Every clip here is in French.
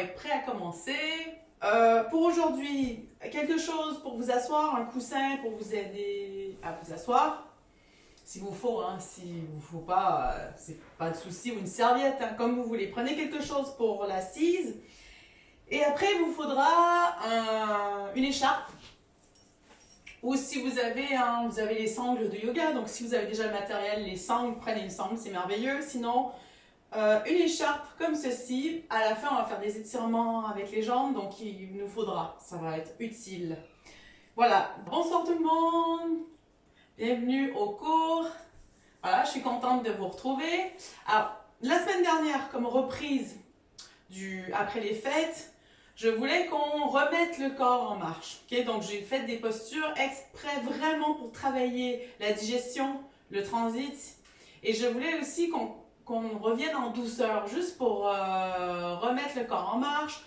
être prêt à commencer. Pour aujourd'hui, quelque chose pour vous asseoir, un coussin pour vous aider à vous asseoir. S'il vous faut, hein, s'il vous faut pas, c'est pas de souci, ou une serviette, hein, comme vous voulez. Prenez quelque chose pour l'assise. Et après, il vous faudra une écharpe. Ou si vous avez les sangles de yoga, donc si vous avez déjà le matériel, les sangles, prenez une sangle, c'est merveilleux. Sinon, une écharpe comme ceci. À la fin, on va faire des étirements avec les jambes, donc il nous faudra, ça va être utile. Voilà, bonsoir tout le monde, bienvenue au cours. Voilà, je suis contente de vous retrouver. Alors, la semaine dernière, comme reprise après les fêtes, je voulais qu'on remette le corps en marche. Okay? Donc, j'ai fait des postures exprès vraiment pour travailler la digestion, le transit. Et je voulais aussi qu'on revienne en douceur, juste pour remettre le corps en marche,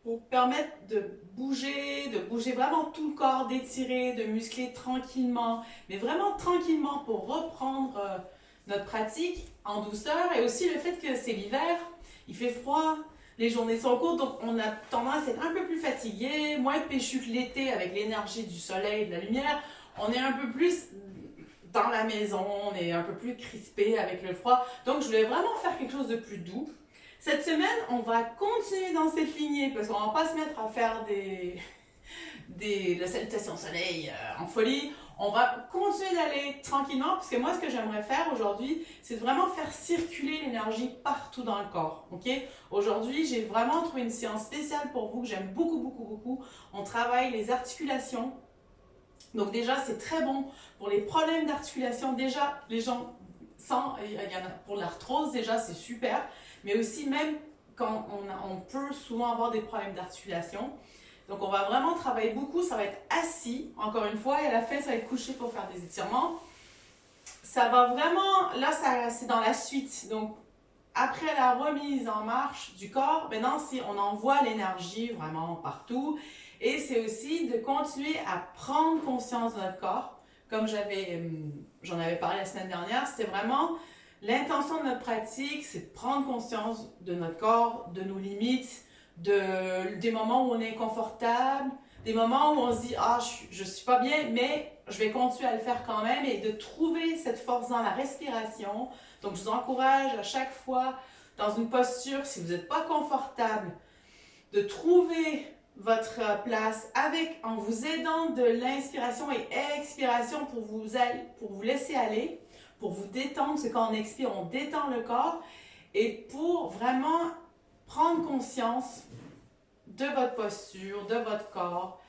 pour permettre de bouger vraiment tout le corps, d'étirer, de muscler tranquillement, mais vraiment tranquillement pour reprendre notre pratique en douceur. Et aussi le fait que c'est l'hiver, il fait froid, les journées sont courtes, donc on a tendance à être un peu plus fatigué, moins péchu que l'été avec l'énergie du soleil, de la lumière. On est un peu plus dans la maison, on est un peu plus crispé avec le froid. Donc je voulais vraiment faire quelque chose de plus doux. Cette semaine, on va continuer dans cette lignée parce qu'on ne va pas se mettre à faire la salutation au soleil en folie. On va continuer d'aller tranquillement parce que moi, ce que j'aimerais faire aujourd'hui, c'est vraiment faire circuler l'énergie partout dans le corps. Okay? Aujourd'hui, j'ai vraiment trouvé une séance spéciale pour vous que j'aime beaucoup, beaucoup, beaucoup. On travaille les articulations. Donc déjà, c'est très bon pour les problèmes d'articulation. Déjà, les gens il y en a pour l'arthrose, déjà, c'est super. Mais aussi, même quand on peut souvent avoir des problèmes d'articulation. Donc, on va vraiment travailler beaucoup. Ça va être assis, encore une fois, et à la fin, ça va être couché pour faire des étirements. Ça va vraiment, là, c'est dans la suite. Donc, après la remise en marche du corps, maintenant, on envoie l'énergie vraiment partout. Et c'est aussi de continuer à prendre conscience de notre corps. Comme j'en avais parlé la semaine dernière, c'était vraiment l'intention de notre pratique, c'est de prendre conscience de notre corps, de nos limites, des moments où on est inconfortable, des moments où on se dit « Ah, je suis pas bien, mais je vais continuer à le faire quand même » et de trouver cette force dans la respiration. Donc, je vous encourage à chaque fois, dans une posture, si vous n'êtes pas confortable, de trouver votre place en vous aidant de l'inspiration et expiration pour vous laisser aller, pour vous détendre, parce que quand on expire, on détend le corps, et pour vraiment prendre conscience de votre posture, de votre corps,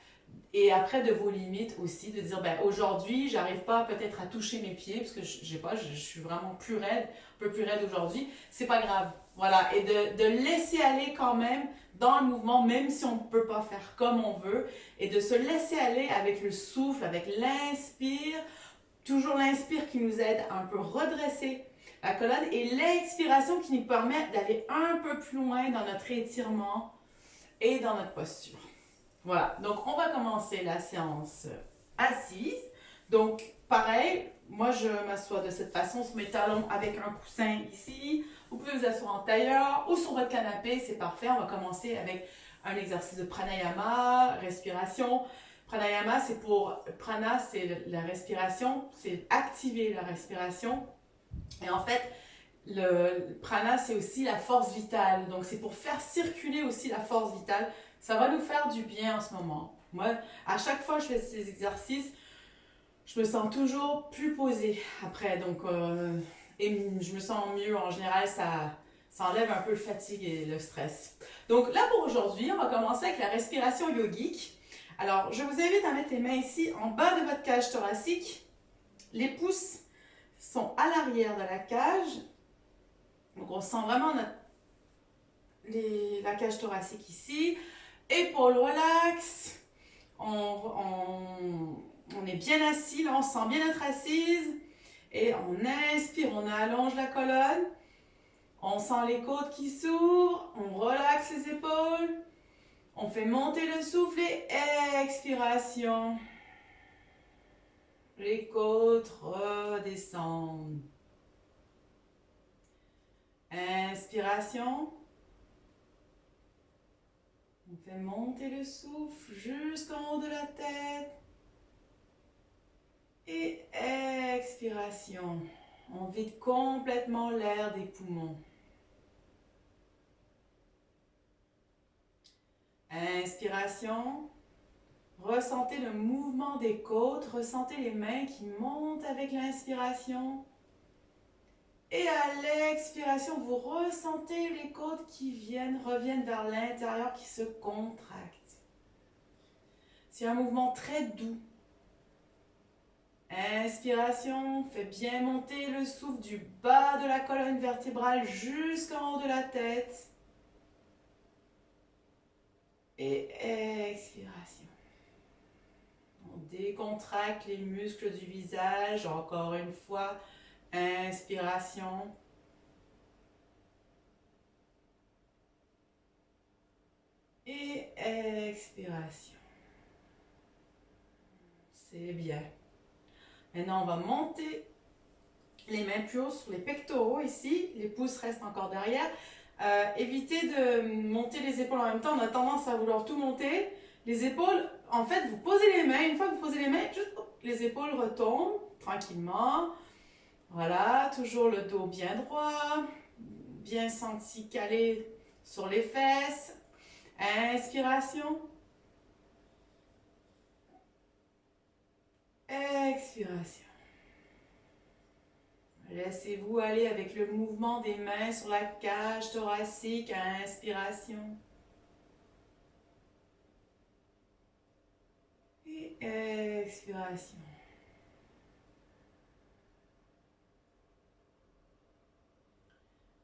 et après de vos limites aussi, de dire ben aujourd'hui, j'arrive pas peut-être à toucher mes pieds, parce que je suis vraiment plus raide, un peu plus raide aujourd'hui, c'est pas grave. Voilà, et de laisser aller quand même dans le mouvement, même si on ne peut pas faire comme on veut, et de se laisser aller avec le souffle, avec l'inspire, toujours l'inspire qui nous aide à un peu redresser la colonne, et l'expiration qui nous permet d'aller un peu plus loin dans notre étirement et dans notre posture. Voilà, donc on va commencer la séance assise. Donc, pareil, moi je m'assois de cette façon sur mes talons avec un coussin ici. Vous pouvez vous asseoir en tailleur ou sur votre canapé, c'est parfait. On va commencer avec un exercice de pranayama, respiration. Pranayama, prana, c'est la respiration, c'est activer la respiration. Et en fait, le prana, c'est aussi la force vitale. Donc, c'est pour faire circuler aussi la force vitale. Ça va nous faire du bien en ce moment. Moi, à chaque fois que je fais ces exercices, je me sens toujours plus posée après. Donc, et je me sens mieux. En général, ça enlève un peu le fatigue et le stress. Donc, là pour aujourd'hui, on va commencer avec la respiration yogique. Alors, je vous invite à mettre les mains ici en bas de votre cage thoracique. Les pouces sont à l'arrière de la cage. Donc, on sent vraiment la cage thoracique ici. Épaules relax. On est bien assis, là, on se sent bien être assise. Et on inspire, on allonge la colonne. On sent les côtes qui s'ouvrent. On relaxe les épaules. On fait monter le souffle et expiration. Les côtes redescendent. Inspiration. On fait monter le souffle jusqu'en haut de la tête. Et expiration. On vide complètement l'air des poumons. Inspiration. Ressentez le mouvement des côtes. Ressentez les mains qui montent avec l'inspiration. Et à l'expiration, vous ressentez les côtes qui reviennent vers l'intérieur, qui se contractent. C'est un mouvement très doux. Inspiration, fait bien monter le souffle du bas de la colonne vertébrale jusqu'en haut de la tête. Et expiration. On décontracte les muscles du visage. Encore une fois, inspiration. Et expiration. C'est bien. Maintenant, on va monter les mains plus haut sur les pectoraux ici. Les pouces restent encore derrière. Évitez de monter les épaules en même temps. On a tendance à vouloir tout monter. Les épaules, en fait, vous posez les mains. Une fois que vous posez les mains, juste, les épaules retombent tranquillement. Voilà, toujours le dos bien droit, bien senti calé sur les fesses. Inspiration. Expiration. Laissez-vous aller avec le mouvement des mains sur la cage thoracique. Inspiration. Et expiration.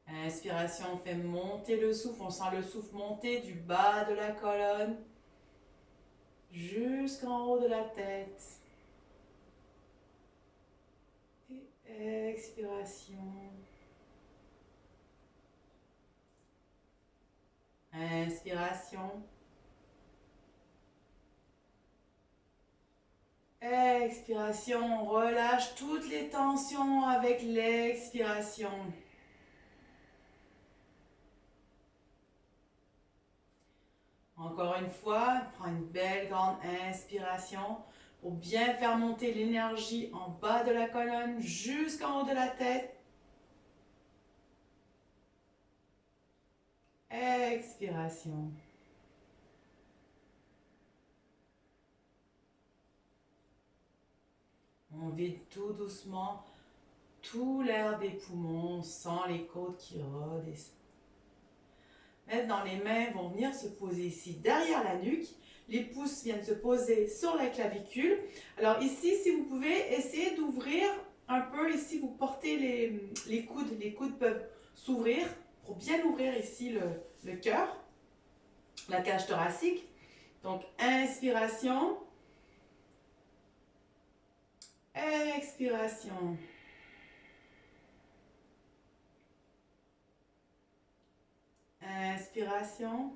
Inspiration, on fait monter le souffle. On sent le souffle monter du bas de la colonne jusqu'en haut de la tête. Et expiration. Inspiration. Expiration, on relâche toutes les tensions avec l'expiration. Encore une fois, prends une belle grande inspiration pour bien faire monter l'énergie en bas de la colonne jusqu'en haut de la tête. Expiration. On vide tout doucement tout l'air des poumons sans les côtes qui redescendent. Maintenant, les mains vont venir se poser ici derrière la nuque. Les pouces viennent se poser sur la clavicule. Alors ici, si vous pouvez, essayer d'ouvrir un peu. Ici, vous portez les coudes. Les coudes peuvent s'ouvrir pour bien ouvrir ici le cœur, la cage thoracique. Donc, inspiration. Expiration. Inspiration.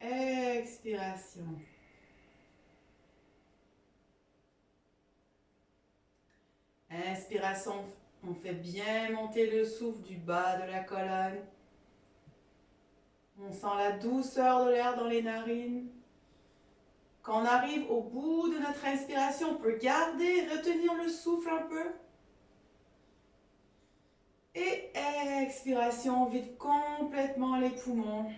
Expiration. Inspiration, on fait bien monter le souffle du bas de la colonne. On sent la douceur de l'air dans les narines. Quand on arrive au bout de notre inspiration, on peut garder, retenir le souffle un peu. Et expiration, on vide complètement les poumons.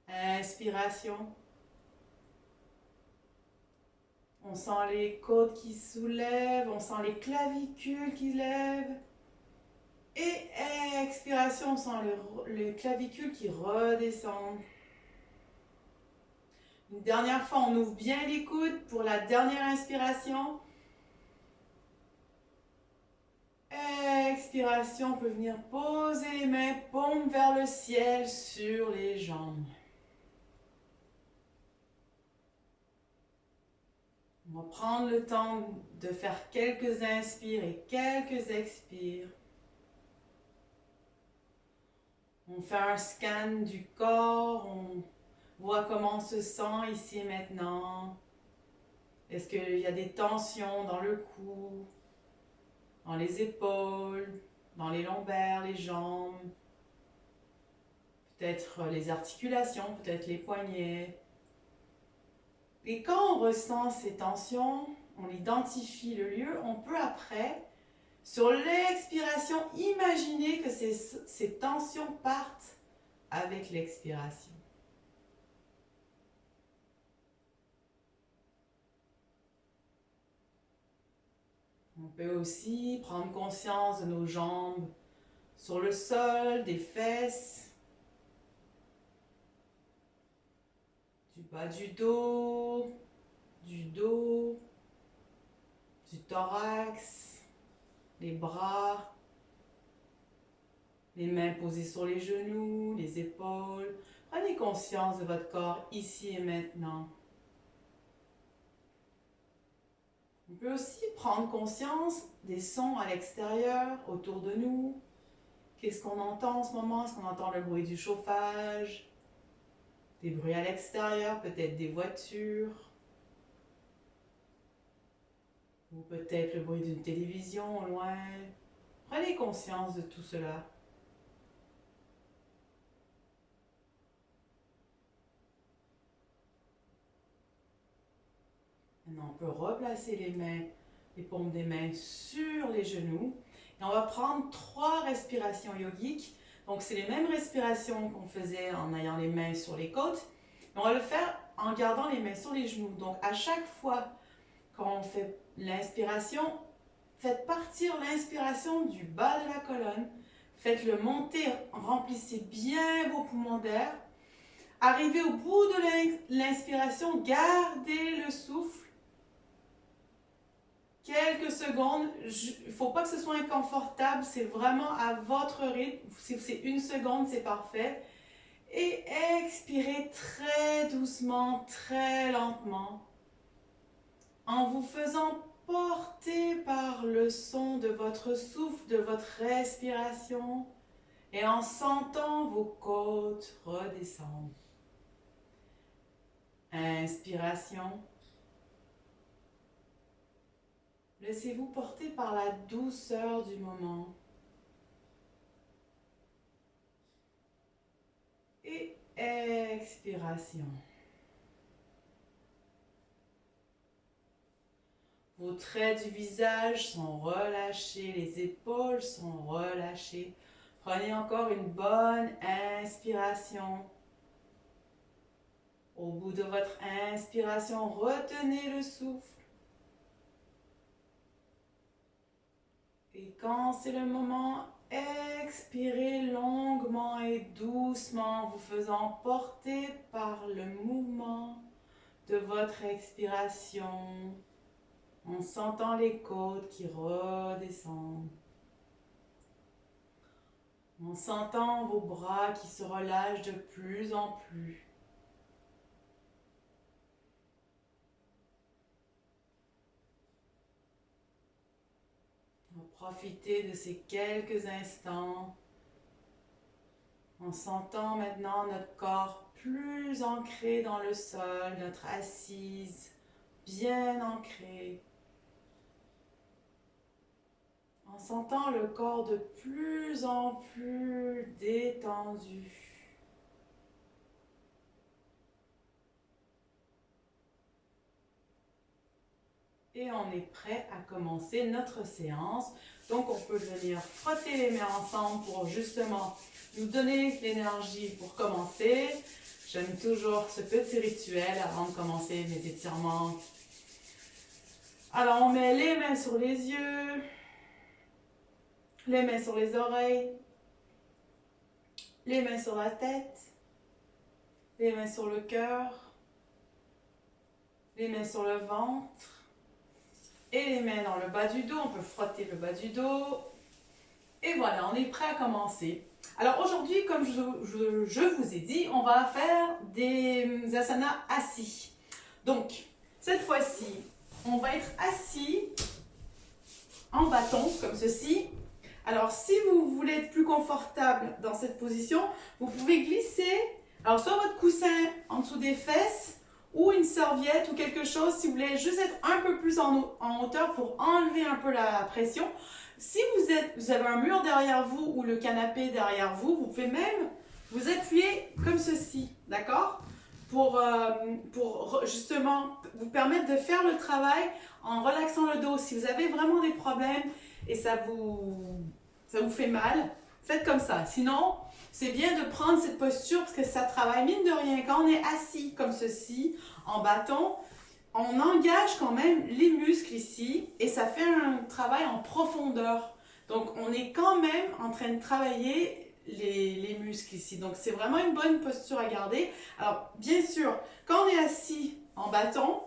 Inspiration. On sent les côtes qui soulèvent, on sent les clavicules qui lèvent. Et expiration, on sent les clavicules qui redescendent. Une dernière fois, on ouvre bien les coudes pour la dernière inspiration. Expiration, on peut venir poser les mains, paume vers le ciel sur les jambes. On va prendre le temps de faire quelques inspires et quelques expires. On fait un scan du corps, on voit comment on se sent ici et maintenant. Est-ce qu'il y a des tensions dans le cou, dans les épaules, dans les lombaires, les jambes? Peut-être les articulations, peut-être les poignets. Et quand on ressent ces tensions, on identifie le lieu, on peut après, sur l'expiration, imaginer que ces tensions partent avec l'expiration. On peut aussi prendre conscience de nos jambes sur le sol, des fesses, du bas du dos, du thorax, les bras, les mains posées sur les genoux, les épaules. Prenez conscience de votre corps ici et maintenant. On peut aussi prendre conscience des sons à l'extérieur, autour de nous. Qu'est-ce qu'on entend en ce moment? Est-ce qu'on entend le bruit du chauffage? Des bruits à l'extérieur, peut-être des voitures? Ou peut-être le bruit d'une télévision au loin? Prenez conscience de tout cela. Maintenant, on peut replacer les mains, les paumes des mains sur les genoux. Et on va prendre 3 respirations yogiques. Donc, c'est les mêmes respirations qu'on faisait en ayant les mains sur les côtes. Mais on va le faire en gardant les mains sur les genoux. Donc, à chaque fois qu'on fait l'inspiration, faites partir l'inspiration du bas de la colonne. Faites-le monter, remplissez bien vos poumons d'air. Arrivez au bout de l'inspiration, gardez le souffle. Quelques secondes, il ne faut pas que ce soit inconfortable, c'est vraiment à votre rythme. Si c'est 1 seconde, c'est parfait. Et expirez très doucement, très lentement, en vous faisant porter par le son de votre souffle, de votre respiration, et en sentant vos côtes redescendre. Inspiration. Laissez-vous porter par la douceur du moment. Et expiration. Vos traits du visage sont relâchés, les épaules sont relâchées. Prenez encore une bonne inspiration. Au bout de votre inspiration, retenez le souffle. Et quand c'est le moment, expirez longuement et doucement, vous faisant porter par le mouvement de votre expiration, en sentant les côtes qui redescendent, en sentant vos bras qui se relâchent de plus en plus. Profitez de ces quelques instants en sentant maintenant notre corps plus ancré dans le sol, notre assise bien ancrée. En sentant le corps de plus en plus détendu. Et on est prêt à commencer notre séance. Donc on peut venir frotter les mains ensemble pour justement nous donner l'énergie pour commencer. J'aime toujours ce petit rituel avant de commencer mes étirements. Alors on met les mains sur les yeux, les mains sur les oreilles, les mains sur la tête, les mains sur le cœur, les mains sur le ventre. Et les mains dans le bas du dos, on peut frotter le bas du dos. Et voilà, on est prêt à commencer. Alors aujourd'hui, comme je vous ai dit, on va faire des asanas assis. Donc, cette fois-ci, on va être assis en bâton, comme ceci. Alors, si vous voulez être plus confortable dans cette position, vous pouvez glisser, alors soit votre coussin en dessous des fesses, ou une serviette ou quelque chose si vous voulez juste être un peu plus en hauteur pour enlever un peu la pression. Si vous avez un mur derrière vous ou le canapé derrière vous, vous pouvez même vous appuyer comme ceci, d'accord? Pour justement vous permettre de faire le travail en relaxant le dos. Si vous avez vraiment des problèmes et ça vous fait mal, faites comme ça. Sinon, c'est bien de prendre cette posture parce que ça travaille mine de rien. Quand on est assis comme ceci, en bâton, on engage quand même les muscles ici et ça fait un travail en profondeur. Donc, on est quand même en train de travailler les muscles ici. Donc, c'est vraiment une bonne posture à garder. Alors, bien sûr, quand on est assis en bâton,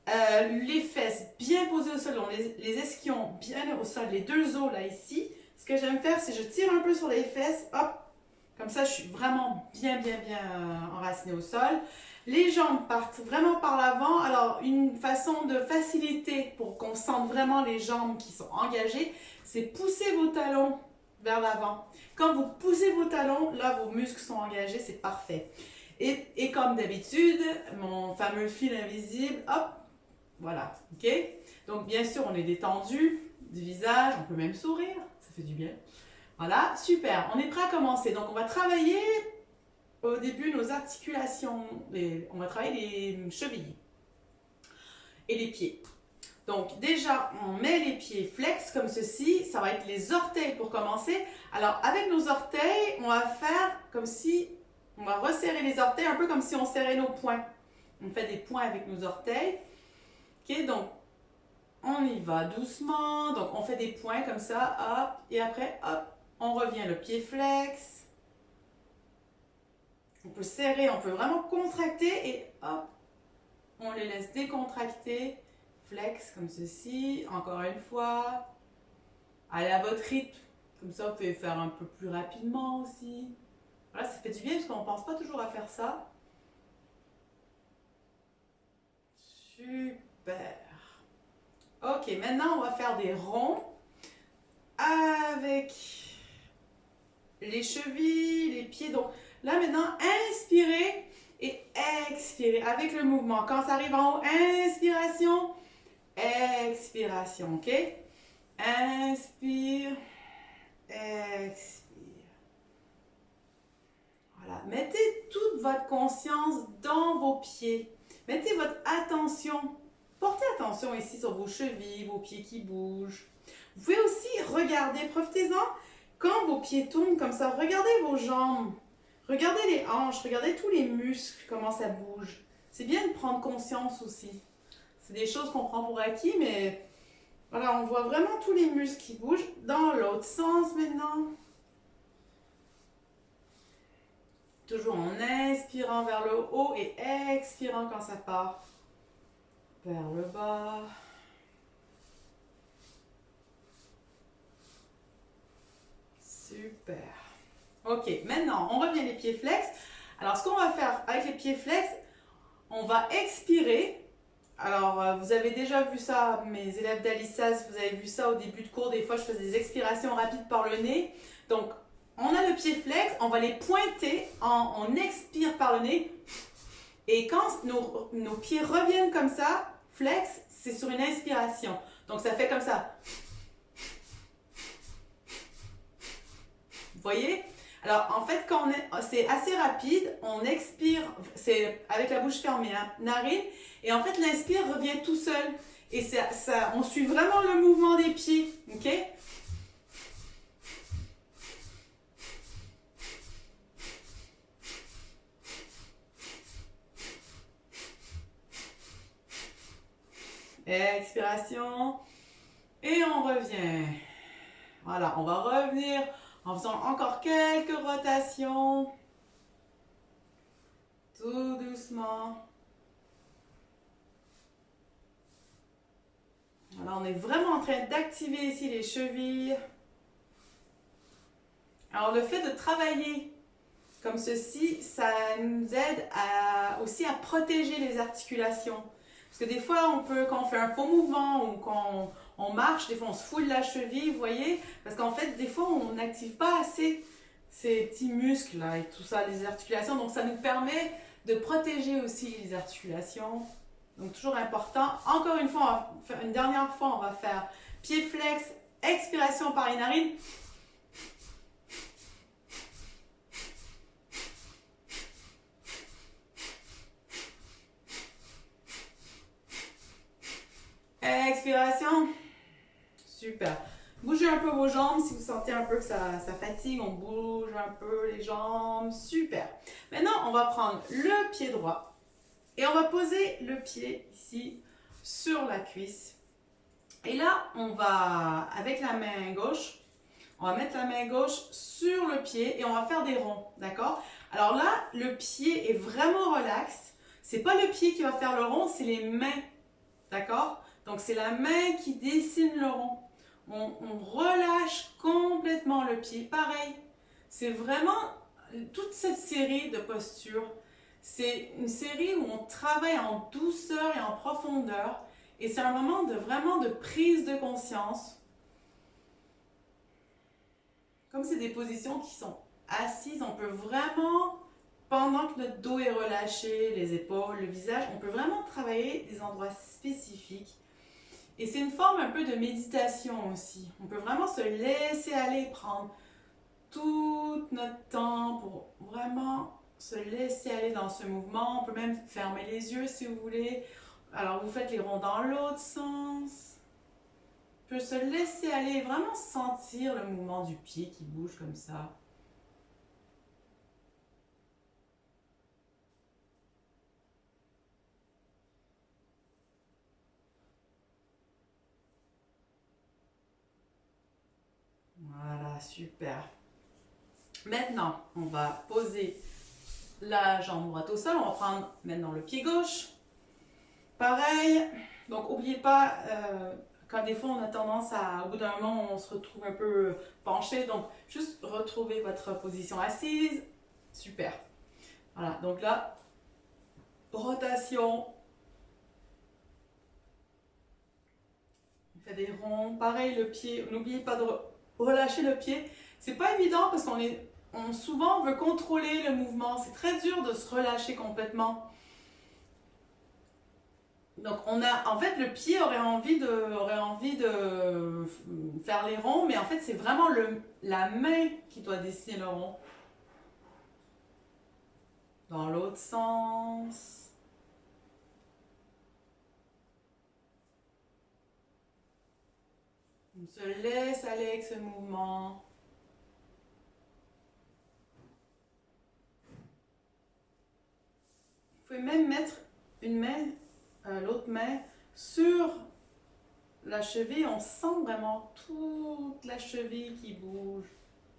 les fesses bien posées au sol, donc les ischions bien au sol, les deux os là ici. Ce que j'aime faire, c'est que je tire un peu sur les fesses, hop, comme ça je suis vraiment bien enracinée au sol. Les jambes partent vraiment par l'avant. Alors, une façon de faciliter pour qu'on sente vraiment les jambes qui sont engagées, c'est pousser vos talons vers l'avant. Quand vous poussez vos talons, là, vos muscles sont engagés, c'est parfait. Et comme d'habitude, mon fameux fil invisible, hop, voilà, ok? Donc, bien sûr, on est détendu du visage, on peut même sourire, ça fait du bien. Voilà, super, on est prêt à commencer. Donc, on va travailler au début nos articulations, on va travailler les chevilles et les pieds. Donc déjà, on met les pieds flex comme ceci, ça va être les orteils pour commencer. Alors avec nos orteils, on va faire comme si, on va resserrer les orteils un peu comme si on serrait nos poings. On fait des poings avec nos orteils. Ok, donc on y va doucement, donc on fait des poings comme ça, hop, et après, hop, on revient le pied flex. On peut serrer, on peut vraiment contracter et hop, on les laisse décontracter. Flex comme ceci, encore une fois. Allez à votre rythme, comme ça vous pouvez faire un peu plus rapidement aussi. Voilà, ça fait du bien parce qu'on ne pense pas toujours à faire ça. Super. Ok, maintenant on va faire des ronds avec les chevilles, les pieds. Donc là maintenant, inspirez et expirez avec le mouvement. Quand ça arrive en haut, inspiration. Expiration, ok? Inspire, expire. Voilà. Mettez toute votre conscience dans vos pieds. Mettez votre attention. Portez attention ici sur vos chevilles, vos pieds qui bougent. Vous pouvez aussi regarder, profitez-en, quand vos pieds tournent comme ça, regardez vos jambes. Regardez les hanches, regardez tous les muscles, comment ça bouge. C'est bien de prendre conscience aussi. C'est des choses qu'on prend pour acquis, mais voilà, on voit vraiment tous les muscles qui bougent. Dans l'autre sens maintenant. Toujours en inspirant vers le haut et expirant quand ça part vers le bas. Super. Ok, maintenant on revient les pieds flex. Alors ce qu'on va faire avec les pieds flex, on va expirer. Alors, vous avez déjà vu ça, mes élèves d'Alissas, vous avez vu ça au début de cours. Des fois, je faisais des expirations rapides par le nez. Donc, on a le pied flex, on va les pointer, on expire par le nez. Et quand nos pieds reviennent comme ça, flex, c'est sur une inspiration. Donc, ça fait comme ça. Vous voyez? Alors, en fait, quand c'est assez rapide, on expire, c'est avec la bouche fermée, hein, narine. Et en fait, l'inspire revient tout seul. Et on suit vraiment le mouvement des pieds. Ok? Expiration. Et on revient. Voilà, on va revenir en faisant encore quelques rotations. Tout doucement. Alors, on est vraiment en train d'activer ici les chevilles. Alors, le fait de travailler comme ceci, ça nous aide aussi à protéger les articulations. Parce que des fois, quand on fait un faux mouvement ou quand on marche, des fois on se foule la cheville, vous voyez? Parce qu'en fait, des fois, on n'active pas assez ces petits muscles là et tout ça, les articulations. Donc, ça nous permet de protéger aussi les articulations. Donc toujours important. Encore une fois, une dernière fois, on va faire pied flex, expiration par les narines. Expiration. Super. Bougez un peu vos jambes si vous sentez un peu que ça fatigue. On bouge un peu les jambes. Super. Maintenant, on va prendre le pied droit et on va poser le pied ici sur la cuisse. Et là, on va, avec la main gauche, on va mettre la main gauche sur le pied et on va faire des ronds. D'accord? Alors là, le pied est vraiment relax. C'est pas le pied qui va faire le rond, c'est les mains. D'accord? Donc, c'est la main qui dessine le rond. On relâche complètement le pied. Pareil, c'est vraiment toute cette série de postures. C'est une série où on travaille en douceur et en profondeur. Et c'est un moment vraiment de prise de conscience. Comme c'est des positions qui sont assises, on peut vraiment, pendant que notre dos est relâché, les épaules, le visage, on peut vraiment travailler des endroits spécifiques. Et c'est une forme un peu de méditation aussi. On peut vraiment se laisser aller, prendre tout notre temps pour vraiment se laisser aller dans ce mouvement. On peut même fermer les yeux si vous voulez. Alors vous faites les ronds dans l'autre sens. On peut se laisser aller, vraiment sentir le mouvement du pied qui bouge comme ça. Voilà, super. Maintenant, on va poser la jambe droite au sol. On va prendre maintenant le pied gauche. Pareil. Donc, n'oubliez pas, quand des fois on a tendance à, au bout d'un moment, on se retrouve un peu penché. Donc, juste retrouver votre position assise. Super. Voilà, donc là, rotation. On fait des ronds. Pareil, le pied. N'oubliez pas de relâcher le pied. C'est pas évident parce qu'on souvent veut contrôler le mouvement. C'est très dur de se relâcher complètement. Donc en fait, le pied aurait envie de faire les ronds, mais en fait, c'est vraiment la main qui doit dessiner le rond. Dans l'autre sens. On se laisse aller avec ce mouvement. Vous pouvez même mettre une main, l'autre main, sur la cheville. On sent vraiment toute la cheville qui bouge,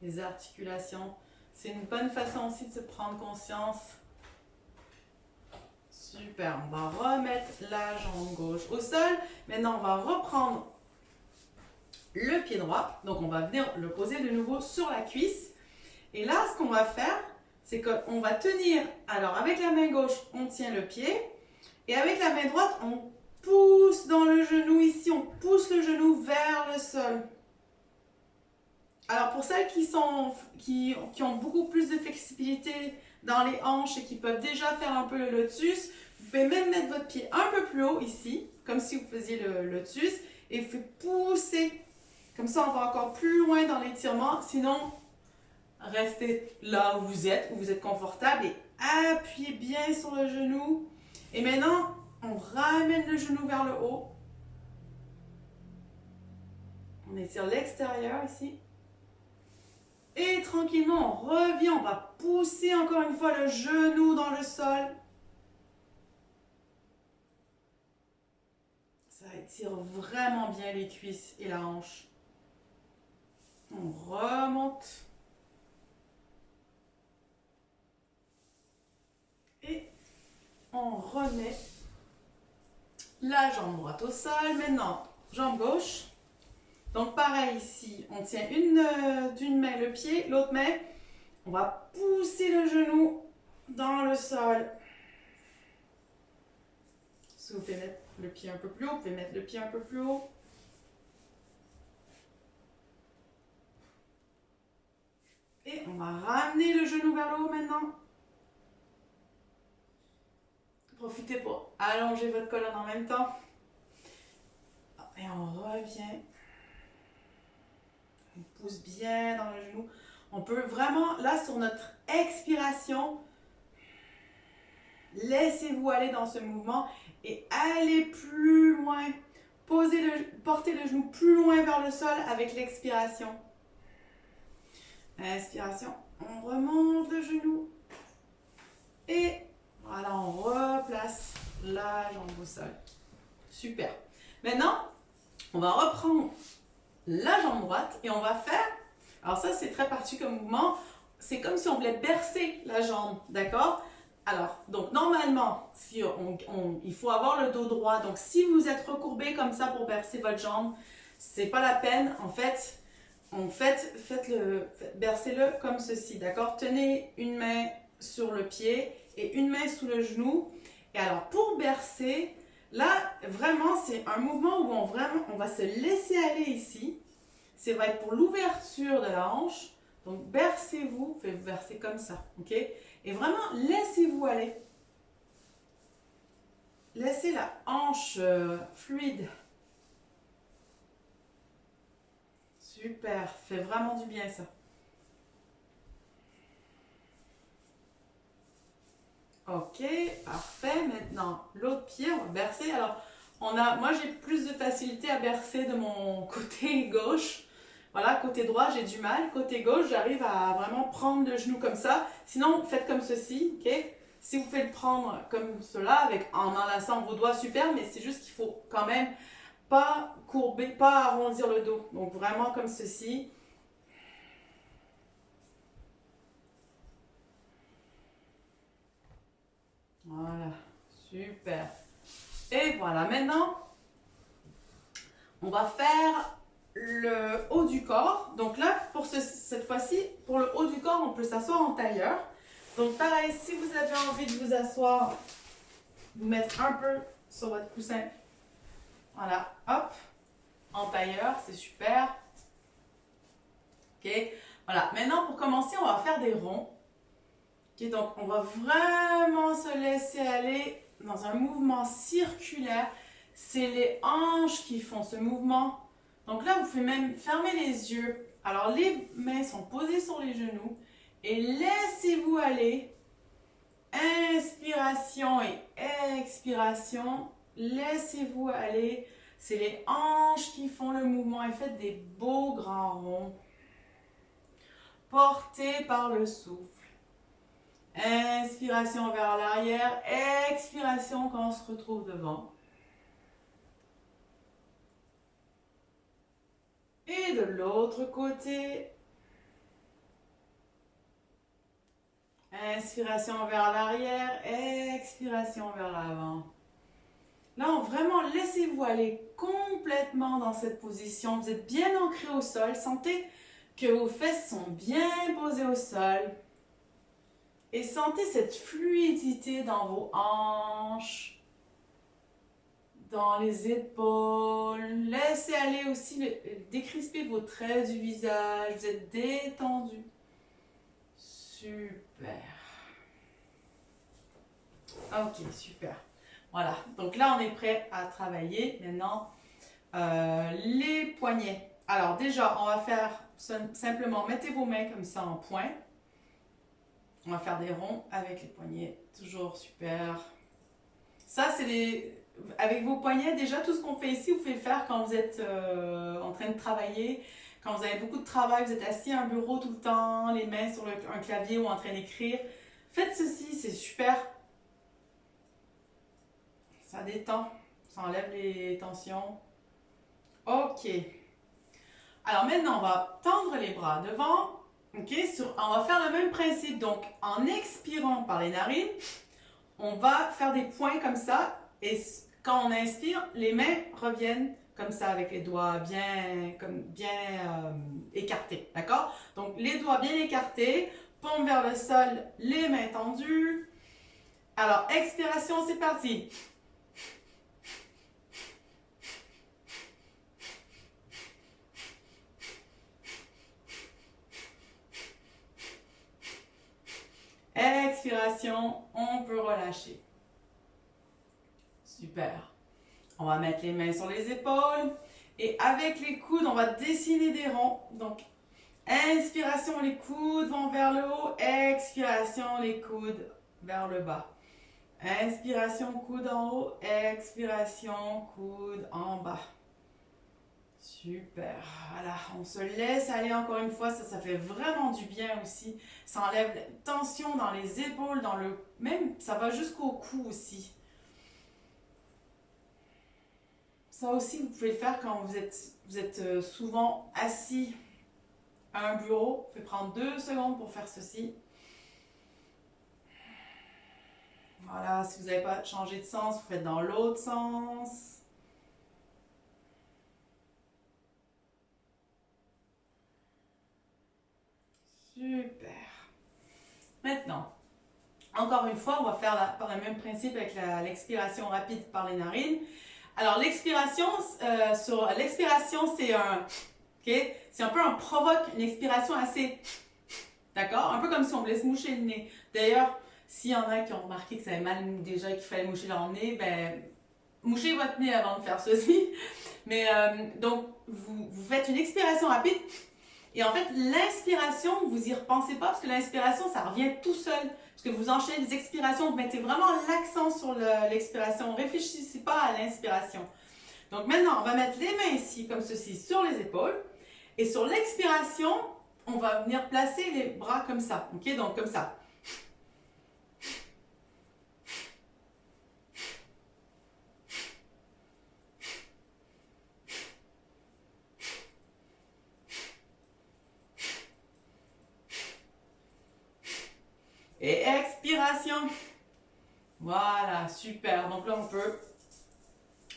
les articulations. C'est une bonne façon aussi de se prendre conscience. Super, on va remettre la jambe gauche au sol. Maintenant, on va reprendre le pied droit. Donc, on va venir le poser de nouveau sur la cuisse. Et là, ce qu'on va faire, c'est qu'on va tenir, alors avec la main gauche, on tient le pied. Et avec la main droite, on pousse dans le genou ici, on pousse le genou vers le sol. Alors pour celles qui ont beaucoup plus de flexibilité dans les hanches et qui peuvent déjà faire un peu le lotus, vous pouvez même mettre votre pied un peu plus haut ici, comme si vous faisiez le lotus, et vous faites pousser. Comme ça, on va encore plus loin dans l'étirement. Sinon, restez là où vous êtes confortable et appuyez bien sur le genou. Et maintenant, on ramène le genou vers le haut. On étire l'extérieur ici. Et tranquillement, on revient. On va pousser encore une fois le genou dans le sol. Ça étire vraiment bien les cuisses et la hanche. On remonte. Et on remet la jambe droite au sol. Maintenant, jambe gauche. Donc pareil ici, on tient d'une main le pied, l'autre main, on va pousser le genou dans le sol. Si vous pouvez mettre le pied un peu plus haut, vous pouvez mettre le pied un peu plus haut. Et on va ramener le genou vers le haut maintenant. Profitez pour allonger votre colonne en même temps. Et on revient. On pousse bien dans le genou. On peut vraiment, là, sur notre expiration, laissez-vous aller dans ce mouvement et allez plus loin. Portez le genou plus loin vers le sol avec l'expiration. Inspiration, on remonte le genou. Et voilà, on replace la jambe au sol. Super. Maintenant, on va reprendre la jambe droite et on va faire, alors ça c'est très particulier comme mouvement, c'est comme si on voulait bercer la jambe, d'accord? Alors, donc normalement, si il faut avoir le dos droit, donc si vous êtes recourbé comme ça pour bercer votre jambe, c'est pas la peine, en fait, bercez-le comme ceci, d'accord? Tenez une main sur le pied et une main sous le genou. Et alors, pour bercer, là, vraiment, c'est un mouvement où on va se laisser aller ici. Ça va être pour l'ouverture de la hanche. Donc, bercez-vous, faites-vous bercer comme ça, ok? Et vraiment, laissez-vous aller. Laissez la hanche fluide. Super, ça fait vraiment du bien ça. Ok, parfait. Maintenant, l'autre pied, on va bercer. Alors, moi j'ai plus de facilité à bercer de mon côté gauche. Voilà, côté droit, j'ai du mal. Côté gauche, j'arrive à vraiment prendre le genou comme ça. Sinon, faites comme ceci, ok? Si vous faites le prendre comme cela, en enlaçant vos doigts, super, mais c'est juste qu'il faut quand même pas courber, pas arrondir le dos. Donc, vraiment comme ceci. Voilà, super. Et voilà, maintenant, on va faire le haut du corps. Donc là, pour cette fois-ci, pour le haut du corps, on peut s'asseoir en tailleur. Donc pareil, si vous avez envie de vous asseoir, vous mettre un peu sur votre coussin. Voilà, hop, en tailleur, c'est super. Ok, voilà. Maintenant, pour commencer, on va faire des ronds. Ok, donc on va vraiment se laisser aller dans un mouvement circulaire. C'est les hanches qui font ce mouvement. Donc là, vous pouvez même fermer les yeux. Alors, les mains sont posées sur les genoux et laissez-vous aller. Inspiration et expiration. Laissez-vous aller. C'est les hanches qui font le mouvement et faites des beaux grands ronds. Portés par le souffle. Inspiration vers l'arrière. Expiration quand on se retrouve devant. Et de l'autre côté, inspiration vers l'arrière, expiration vers l'avant. Là, vraiment, laissez-vous aller complètement dans cette position. Vous êtes bien ancré au sol. Sentez que vos fesses sont bien posées au sol. Et sentez cette fluidité dans vos hanches, dans les épaules. Laissez aller aussi, décrisper vos traits du visage. Vous êtes détendu. Super. Ok, super. Voilà. Donc là, on est prêt à travailler maintenant les poignets. Alors déjà, on va faire simplement, mettez vos mains comme ça en point. On va faire des ronds avec les poignets. Toujours super. Ça, c'est avec vos poignets, déjà, tout ce qu'on fait ici, vous pouvez le faire quand vous êtes en train de travailler. Quand vous avez beaucoup de travail, vous êtes assis à un bureau tout le temps, les mains sur un clavier ou en train d'écrire. Faites ceci, c'est super. Ça détend, ça enlève les tensions. Ok. Alors maintenant, on va tendre les bras devant. Ok, on va faire le même principe. Donc, en expirant par les narines, on va faire des points comme ça. Et quand on inspire, les mains reviennent comme ça avec les doigts bien écartés. D'accord? Donc, les doigts bien écartés, paume vers le sol, les mains tendues. Alors, expiration, c'est parti. Expiration, on peut relâcher. On va mettre les mains sur les épaules. Et avec les coudes, on va dessiner des ronds. Donc, inspiration, les coudes vont vers le haut. Expiration, les coudes vers le bas. Inspiration, coude en haut. Expiration, coude en bas. Super. Voilà, on se laisse aller encore une fois. Ça fait vraiment du bien aussi. Ça enlève la tension dans les épaules, dans le... Même, ça va jusqu'au cou aussi. Ça aussi, vous pouvez le faire quand vous êtes souvent assis à un bureau. Vous pouvez prendre 2 secondes pour faire ceci. Voilà, si vous n'avez pas changé de sens, vous faites dans l'autre sens. Super. Maintenant, encore une fois, on va faire par le même principe avec l'expiration rapide par les narines. Alors, l'expiration, c'est un... Okay, c'est un peu, on provoque une expiration assez... D'accord? Un peu comme si on laisse moucher le nez. D'ailleurs, s'il y en a qui ont remarqué que ça avait mal déjà, qu'il fallait moucher leur nez, ben, mouchez votre nez avant de faire ceci. Mais donc, vous faites une expiration rapide. Et en fait, l'inspiration, vous y repensez pas parce que l'inspiration, ça revient tout seul. Parce que vous enchaînez les expirations, vous mettez vraiment l'accent sur l'expiration. Réfléchissez pas à l'inspiration. Donc maintenant, on va mettre les mains ici, comme ceci, sur les épaules. Et sur l'expiration, on va venir placer les bras comme ça. Ok, donc comme ça. Et expiration. Voilà, super. Donc là, on peut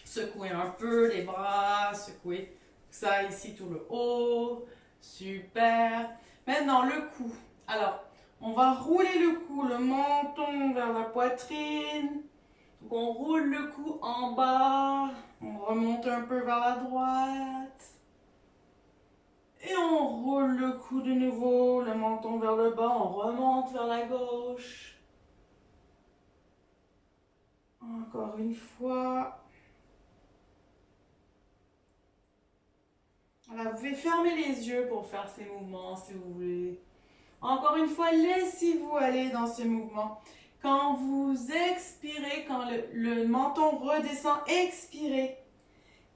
secouer un peu les bras, secouer ça ici, tout le haut. Super. Maintenant, le cou. Alors, on va rouler le cou, le menton vers la poitrine. Donc, on roule le cou en bas. On remonte un peu vers la droite. Et on roule le cou de nouveau, le menton vers le bas. On remonte vers la gauche. Encore une fois. Voilà, vous pouvez fermer les yeux pour faire ces mouvements si vous voulez. Encore une fois, laissez-vous aller dans ces mouvements. Quand vous expirez, quand le menton redescend, expirez.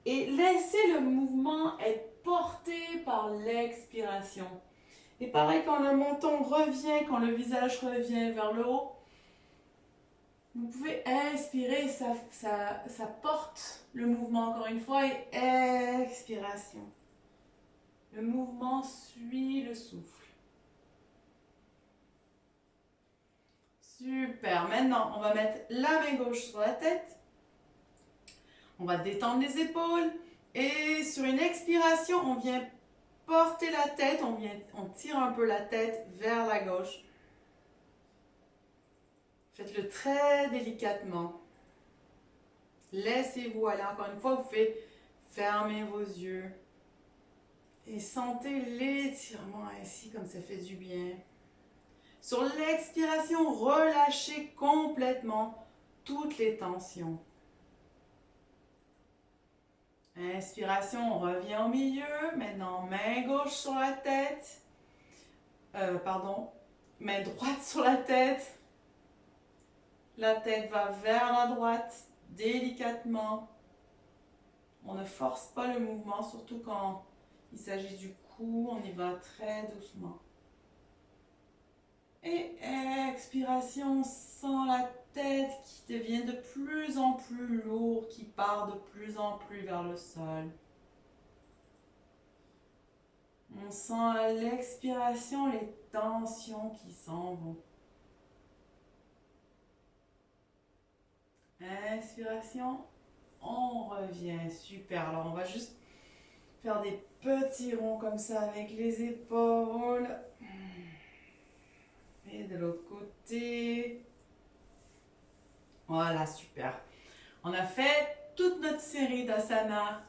Et laissez le mouvement être porté par l'expiration. Et pareil, quand le menton revient, quand le visage revient vers le haut, vous pouvez inspirer, ça porte le mouvement encore une fois, et expiration. Le mouvement suit le souffle. Super. Maintenant, on va mettre la main gauche sur la tête. On va détendre les épaules. Et sur une expiration, on vient porter la tête. On tire un peu la tête vers la gauche. Faites-le très délicatement. Laissez-vous aller. Encore une fois, vous pouvez fermer vos yeux. Et sentez l'étirement ainsi, comme ça fait du bien. Sur l'expiration, relâchez complètement toutes les tensions. Inspiration, on revient au milieu. Maintenant, main gauche sur la tête. Main droite sur la tête. La tête va vers la droite, délicatement. On ne force pas le mouvement, surtout quand il s'agit du cou. On y va très doucement. Et expiration, sans la tête qui devient de plus en plus lourde, qui part de plus en plus vers le sol. On sent à l'expiration les tensions qui s'en vont. Inspiration, on revient. Super. Alors, on va juste faire des petits ronds comme ça avec les épaules. Et de l'autre côté. Voilà, super. On a fait toute notre série d'asana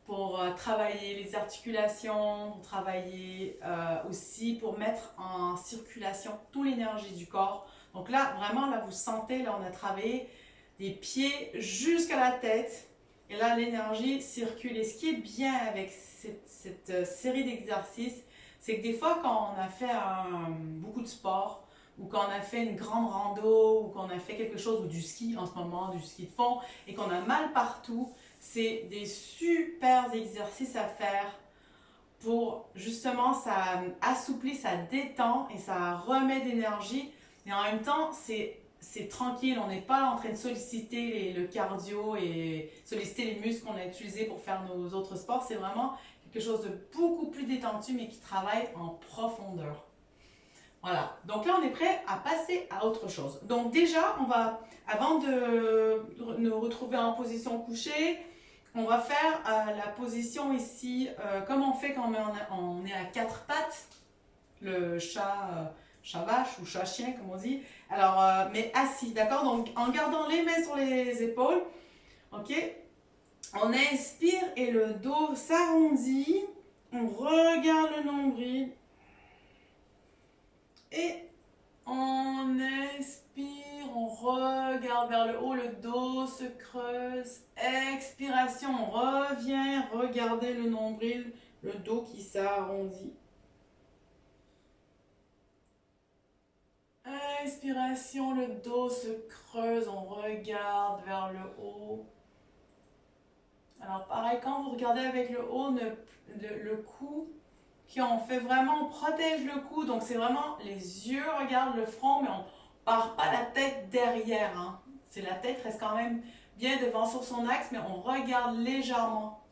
pour travailler les articulations, travailler aussi pour mettre en circulation toute l'énergie du corps. Donc là, vraiment, là, vous sentez, là, on a travaillé des pieds jusqu'à la tête. Et là, l'énergie circule. Et ce qui est bien avec cette série d'exercices, c'est que des fois, quand on a fait beaucoup de sport, ou quand on a fait une grande rando, ou qu'on a fait quelque chose, ou du ski en ce moment, du ski de fond, et qu'on a mal partout, c'est des super exercices à faire pour justement, ça assouplit, ça détend et ça remet d'énergie. Et en même temps, c'est tranquille, on n'est pas en train de solliciter le cardio et solliciter les muscles qu'on a utilisés pour faire nos autres sports. C'est vraiment quelque chose de beaucoup plus détendu, mais qui travaille en profondeur. Voilà, donc là on est prêt à passer à autre chose. Donc déjà, on va, avant de nous retrouver en position couchée, on va faire la position ici, comme on fait quand on est à quatre pattes, le chat-vache ou chat-chien comme on dit. Alors, mais assis, d'accord? Donc en gardant les mains sur les épaules, ok? On inspire et le dos s'arrondit, on regarde le nombril. Et on inspire, on regarde vers le haut, le dos se creuse. Expiration, on revient, regardez le nombril, le dos qui s'arrondit. Inspiration, le dos se creuse, on regarde vers le haut. Alors pareil, quand vous regardez avec le haut, le cou, on fait vraiment, on protège le cou, donc c'est vraiment les yeux regardent le front, mais on part pas la tête derrière. Hein. C'est la tête reste quand même bien devant sur son axe, mais on regarde légèrement.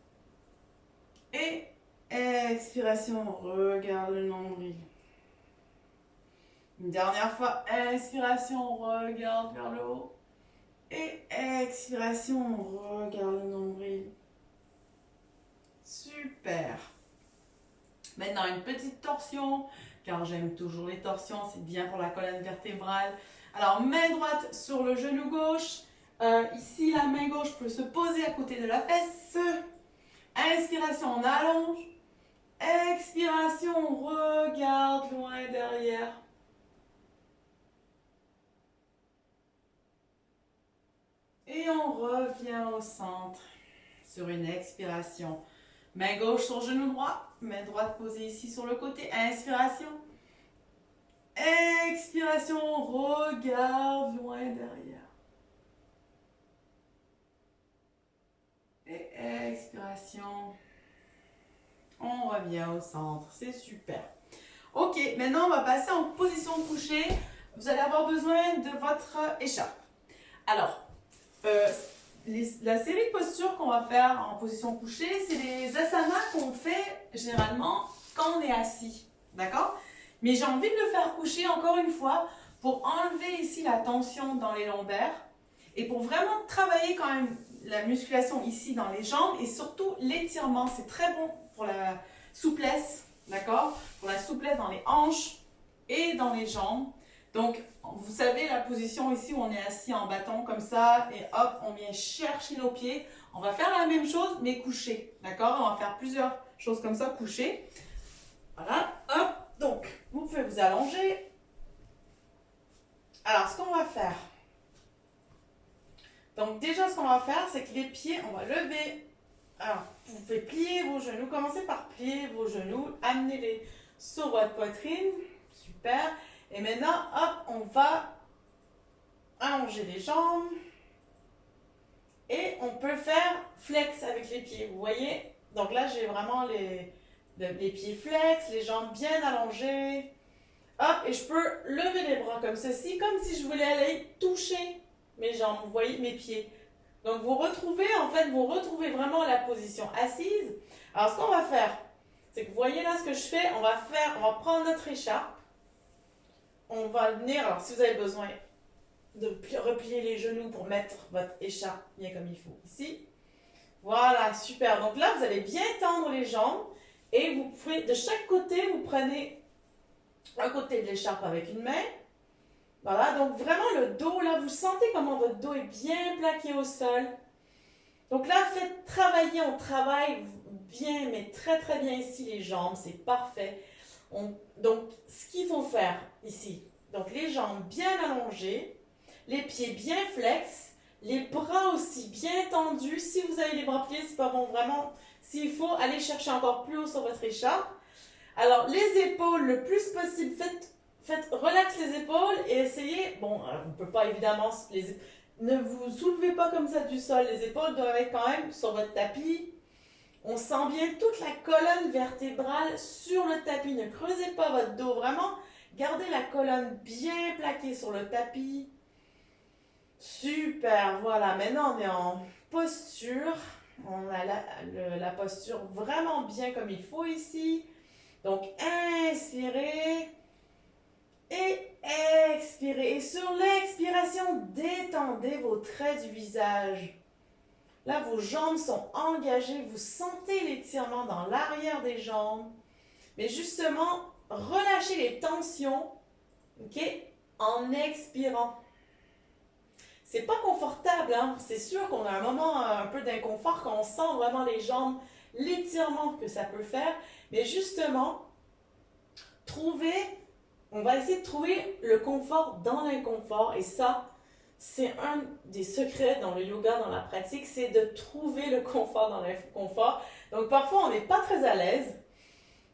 Et expiration, on regarde le nombril. Une dernière fois, inspiration, on regarde vers le haut. Et expiration, on regarde le nombril. Super. Maintenant, une petite torsion, car j'aime toujours les torsions, c'est bien pour la colonne vertébrale. Alors, main droite sur le genou gauche. Ici, la main gauche peut se poser à côté de la fesse. Inspiration, on allonge. Expiration, on regarde loin derrière. Et on revient au centre sur une expiration. Main gauche sur genou droit, main droite posée ici sur le côté. Inspiration. Expiration, on regarde loin derrière. Et expiration. On revient au centre, c'est super. Ok, maintenant on va passer en position couchée. Vous allez avoir besoin de votre écharpe. Alors, la série de postures qu'on va faire en position couchée, c'est les asanas qu'on fait généralement quand on est assis. D'accord? Mais j'ai envie de le faire coucher encore une fois pour enlever ici la tension dans les lombaires et pour vraiment travailler quand même la musculation ici dans les jambes et surtout l'étirement. C'est très bon pour la souplesse, d'accord? Pour la souplesse dans les hanches et dans les jambes. Donc, vous savez la position ici où on est assis en bâton comme ça et hop, on vient chercher nos pieds. On va faire la même chose mais couché, d'accord? On va faire plusieurs choses comme ça, couché. Voilà, hop, donc vous pouvez vous allonger. Alors, ce qu'on va faire, donc déjà ce qu'on va faire, c'est que les pieds, on va lever. Alors, vous pouvez plier vos genoux, commencez par plier vos genoux, amenez-les sur votre poitrine, super. Et maintenant, hop, on va allonger les jambes. Et on peut faire flex avec les pieds, vous voyez? Donc là, j'ai vraiment les pieds flex, les jambes bien allongées. Hop, et je peux lever les bras comme ceci, comme si je voulais aller toucher mes jambes, vous voyez, mes pieds. Donc vous retrouvez, en fait, vous retrouvez vraiment la position assise. Alors ce qu'on va faire, c'est que vous voyez là ce que je fais, on va prendre notre écharpe. On va venir, alors si vous avez besoin de replier les genoux pour mettre votre écharpe bien comme il faut ici. Voilà, super. Donc là, vous allez bien tendre les jambes et vous pouvez, de chaque côté, vous prenez un côté de l'écharpe avec une main. Voilà, donc vraiment le dos, là, vous sentez comment votre dos est bien plaqué au sol. Donc là, faites travailler, on travaille bien, mais très très bien ici les jambes, c'est parfait. Donc, ce qu'il faut faire ici, donc les jambes bien allongées, les pieds bien flex, Les bras aussi bien tendus. Si vous avez les bras pliés, c'est pas bon vraiment. S'il faut, aller chercher encore plus haut sur votre écharpe. Alors, les épaules, le plus possible, relax les épaules et essayez. Bon, on ne peut pas évidemment. Ne vous soulevez pas comme ça du sol. Les épaules doivent être quand même sur votre tapis. On sent bien toute la colonne vertébrale sur le tapis. Ne creusez pas votre dos. Vraiment, gardez la colonne bien plaquée sur le tapis. Super, voilà. Maintenant, on est en posture. On a la posture vraiment bien comme il faut ici. Donc, inspirez et expirez. Et sur l'expiration, détendez vos traits du visage. Là, vos jambes sont engagées. Vous sentez l'étirement dans l'arrière des jambes. Mais justement, relâchez les tensions, ok, en expirant. C'est pas confortable, hein? C'est sûr qu'on a un moment un peu d'inconfort quand on sent vraiment les jambes, l'étirement que ça peut faire. Mais justement, on va essayer de trouver le confort dans l'inconfort. Et ça, c'est un des secrets dans le yoga, dans la pratique, c'est de trouver le confort dans l'inconfort. Donc parfois, on n'est pas très à l'aise.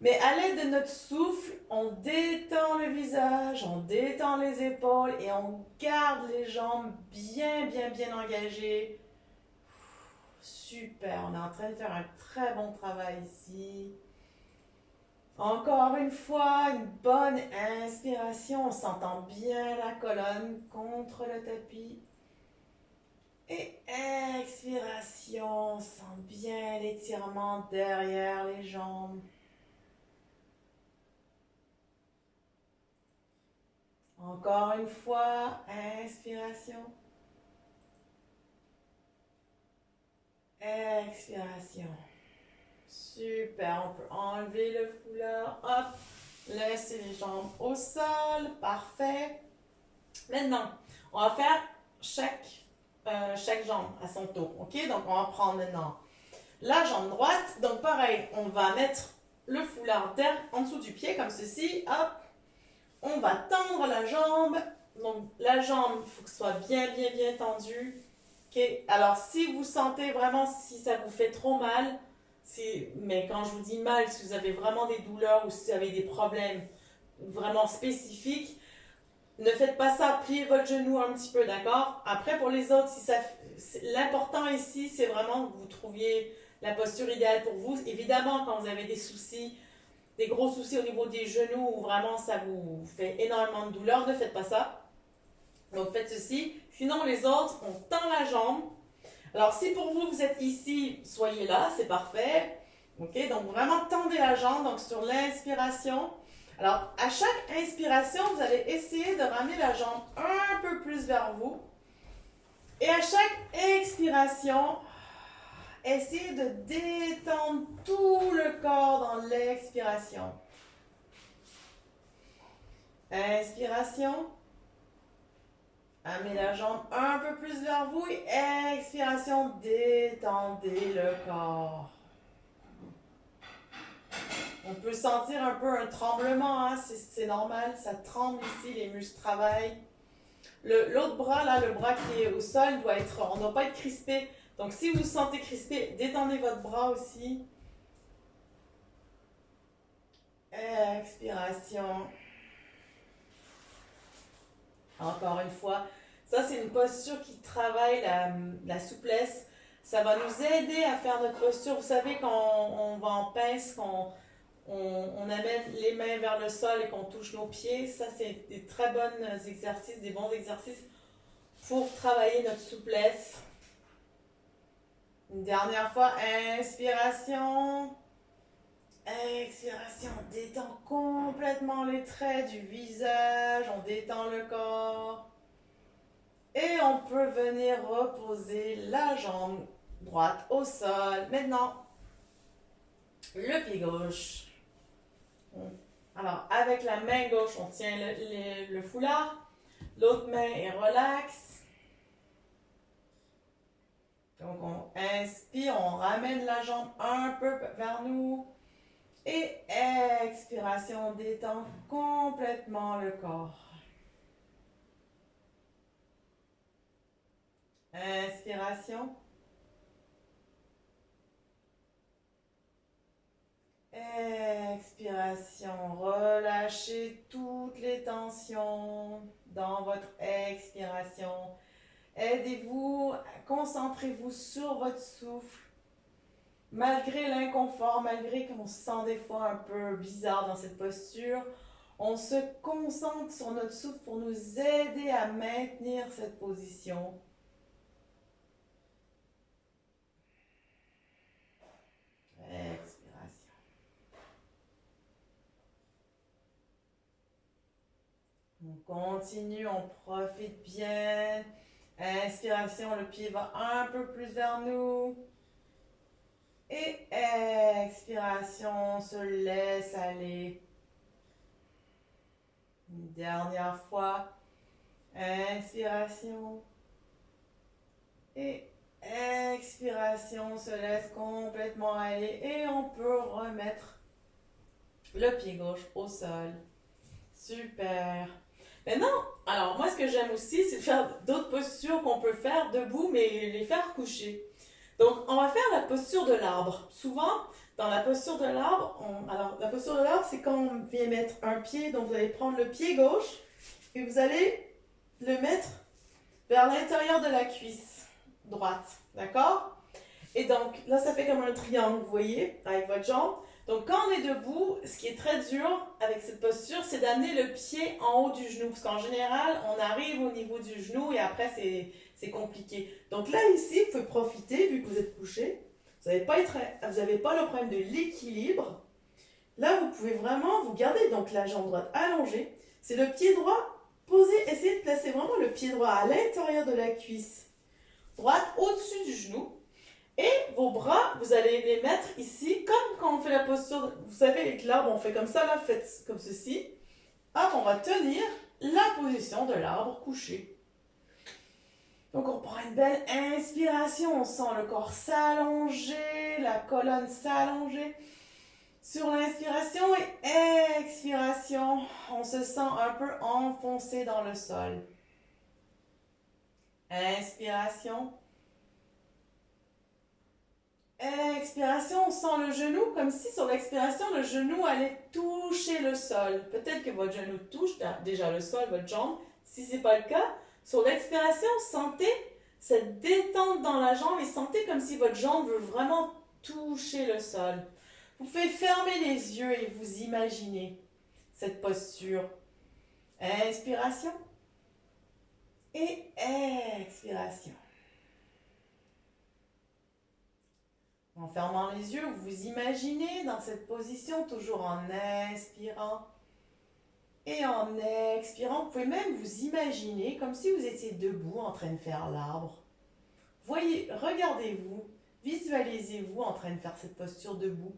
Mais à l'aide de notre souffle, on détend le visage, on détend les épaules et on garde les jambes bien, bien, bien engagées. Super, on est en train de faire un très bon travail ici. Encore une fois, une bonne inspiration, on s'entend bien la colonne contre le tapis. Et expiration, on sent bien l'étirement derrière les jambes. Encore une fois, inspiration. Expiration. Super, on peut enlever le foulard. Hop, laissez les jambes au sol. Parfait. Maintenant, on va faire chaque jambe à son tour. Ok, donc on va prendre maintenant la jambe droite. Donc pareil, on va mettre le foulard en dessous du pied comme ceci. Hop. On va tendre la jambe. Donc, la jambe, il faut que ce soit bien, bien, bien tendue. Okay. Alors, si vous sentez vraiment, si ça vous fait trop mal, mais quand je vous dis mal, si vous avez vraiment des douleurs ou si vous avez des problèmes vraiment spécifiques, ne faites pas ça, pliez votre genou un petit peu, d'accord? Après, pour les autres, l'important ici, c'est vraiment que vous trouviez la posture idéale pour vous. Évidemment, quand vous avez des soucis, des gros soucis au niveau des genoux où vraiment ça vous fait énormément de douleur, ne faites pas ça. Donc faites ceci. Sinon les autres, on tend la jambe. Alors si pour vous, vous êtes ici, soyez là, c'est parfait. Ok, donc vraiment tendez la jambe. Donc sur l'inspiration. Alors à chaque inspiration, vous allez essayer de ramener la jambe un peu plus vers vous. Et à chaque expiration, essayez de détendre tout le corps dans l'expiration. Inspiration. Amenez la jambe un peu plus vers vous et expiration, détendez le corps. On peut sentir un peu un tremblement, hein? C'est normal, ça tremble ici, les muscles travaillent. L'autre bras, là, le bras qui est au sol, on ne doit pas être crispé. Donc si vous vous sentez crispé, détendez votre bras aussi. Expiration. Encore une fois, ça c'est une posture qui travaille la souplesse. Ça va nous aider à faire notre posture. Vous savez, quand on va en pince, quand on amène les mains vers le sol et qu'on touche nos pieds, ça c'est des très bons exercices, des bons exercices pour travailler notre souplesse. Une dernière fois, inspiration. Expiration, on détend complètement les traits du visage, on détend le corps. Et on peut venir reposer la jambe droite au sol. Maintenant, le pied gauche. Alors, avec la main gauche, on tient le foulard. L'autre main est relaxe. Donc, on inspire, on ramène la jambe un peu vers nous. Et expiration, on détend complètement le corps. Inspiration. Expiration. Relâchez toutes les tensions dans votre expiration. Aidez-vous, concentrez-vous sur votre souffle. Malgré l'inconfort, malgré qu'on se sent des fois un peu bizarre dans cette posture, on se concentre sur notre souffle pour nous aider à maintenir cette position. Expiration. On continue, on profite bien. Inspiration, le pied va un peu plus vers nous. Et expiration, on se laisse aller. Une dernière fois. Inspiration. Et expiration, on se laisse complètement aller. Et on peut remettre le pied gauche au sol. Super. Maintenant, alors moi ce que j'aime aussi, c'est de faire d'autres postures qu'on peut faire debout, mais les faire coucher. Donc on va faire la posture de l'arbre. Souvent, dans la posture de l'arbre, alors la posture de l'arbre, c'est quand on vient mettre un pied, donc vous allez prendre le pied gauche et vous allez le mettre vers l'intérieur de la cuisse droite, d'accord? Et donc là, ça fait comme un triangle, vous voyez, avec votre jambe. Donc quand on est debout, ce qui est très dur avec cette posture, c'est d'amener le pied en haut du genou. Parce qu'en général, on arrive au niveau du genou et après, c'est compliqué. Donc là, ici, vous pouvez profiter, vu que vous êtes couché. Vous n'avez pas le problème de l'équilibre. Là, vous pouvez vraiment vous garder donc la jambe droite allongée. C'est le pied droit posé. Essayez de placer vraiment le pied droit à l'intérieur de la cuisse droite, au-dessus du genou. Et vos bras, vous allez les mettre ici, comme quand on fait la posture, vous savez, avec l'arbre, on fait comme ça, là, faites comme ceci. Hop, on va tenir la position de l'arbre couché. Donc, on prend une belle inspiration, on sent le corps s'allonger, la colonne s'allonger. Sur l'inspiration et expiration, on se sent un peu enfoncé dans le sol. Inspiration. Expiration, on sent le genou comme si sur l'expiration, le genou allait toucher le sol. Peut-être que votre genou touche déjà le sol, votre jambe. Si ce n'est pas le cas, sur l'expiration, sentez cette détente dans la jambe et sentez comme si votre jambe veut vraiment toucher le sol. Vous pouvez fermer les yeux et vous imaginer cette posture. Inspiration et expiration. En fermant les yeux, vous vous imaginez dans cette position, toujours en inspirant et en expirant. Vous pouvez même vous imaginer comme si vous étiez debout en train de faire l'arbre. Voyez, regardez-vous, visualisez-vous en train de faire cette posture debout.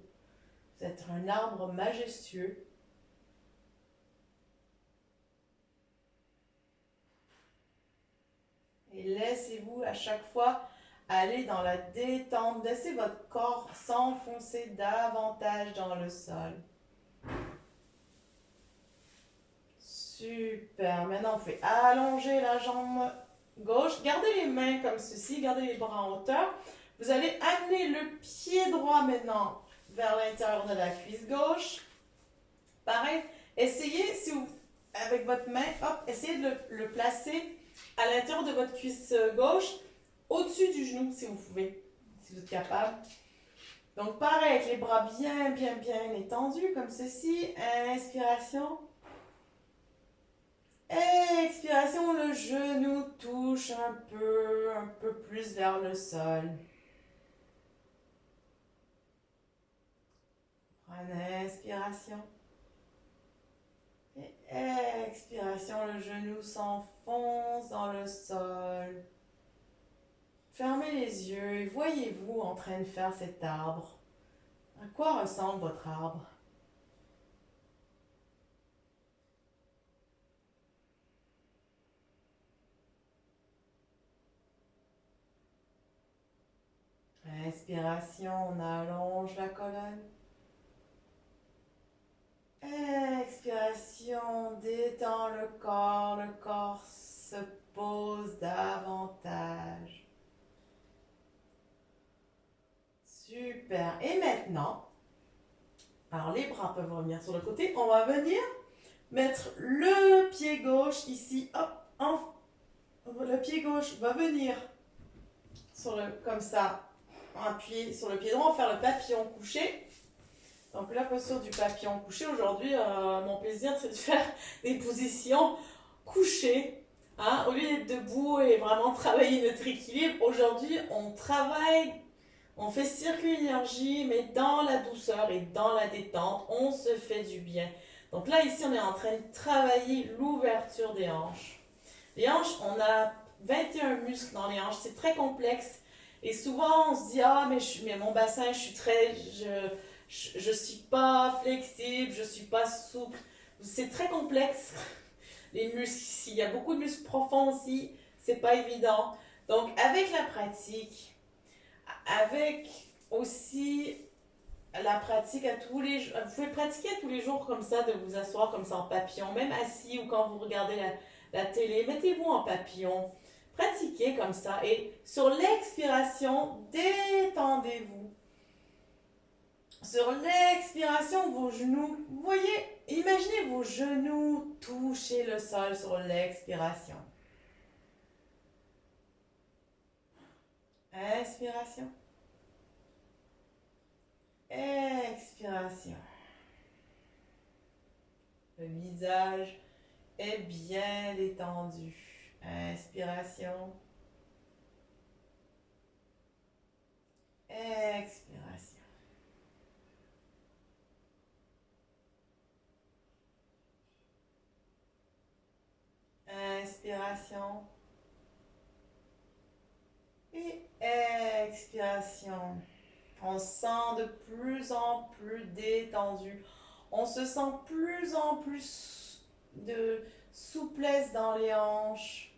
Vous êtes un arbre majestueux. Et laissez-vous à chaque fois aller dans la détente. Laissez votre corps s'enfoncer davantage dans le sol. Super. Maintenant, on fait allonger la jambe gauche. Gardez les mains comme ceci. Gardez les bras en hauteur. Vous allez amener le pied droit maintenant vers l'intérieur de la cuisse gauche. Pareil. Essayez, si vous, avec votre main, hop, essayez de le placer à l'intérieur de votre cuisse gauche, au-dessus du genou, si vous pouvez, si vous êtes capable. Donc, pareil, avec les bras bien étendus, comme ceci. Inspiration. Expiration, le genou touche un peu plus vers le sol. Prenez inspiration. Et expiration, le genou s'enfonce dans le sol. Fermez les yeux et voyez-vous en train de faire cet arbre. À quoi ressemble votre arbre? Inspiration, on allonge la colonne. Expiration, on détend le corps se pose davantage. Super. Et maintenant, alors les bras peuvent revenir sur le côté. On va venir mettre le pied gauche ici. Hop, le pied gauche va venir comme ça, appuyer sur le pied droit. On va faire le papillon couché. Donc la posture du papillon couché. Aujourd'hui, mon plaisir, c'est de faire des positions couchées. Hein, au lieu d'être debout et vraiment travailler notre équilibre, aujourd'hui, on fait circuler l'énergie, mais dans la douceur et dans la détente, on se fait du bien. Donc là, ici, on est en train de travailler l'ouverture des hanches. Les hanches, on a 21 muscles dans les hanches, c'est très complexe. Et souvent, on se dit, ah, mais mon bassin, je suis pas flexible, je suis pas souple. C'est très complexe. Les muscles ici, il y a beaucoup de muscles profonds aussi, c'est pas évident. Donc, avec la pratique, avec aussi la pratique à tous les jours, vous pouvez pratiquer à tous les jours comme ça, de vous asseoir comme ça en papillon, même assis ou quand vous regardez la télé, mettez-vous en papillon, pratiquez comme ça et sur l'expiration, détendez-vous. Sur l'expiration, vos genoux, vous voyez, imaginez vos genoux toucher le sol sur l'expiration. Inspiration. Expiration. Le visage est bien détendu. Inspiration. Expiration. Inspiration. Et expiration. On se sent de plus en plus détendu. On se sent plus en plus de souplesse dans les hanches.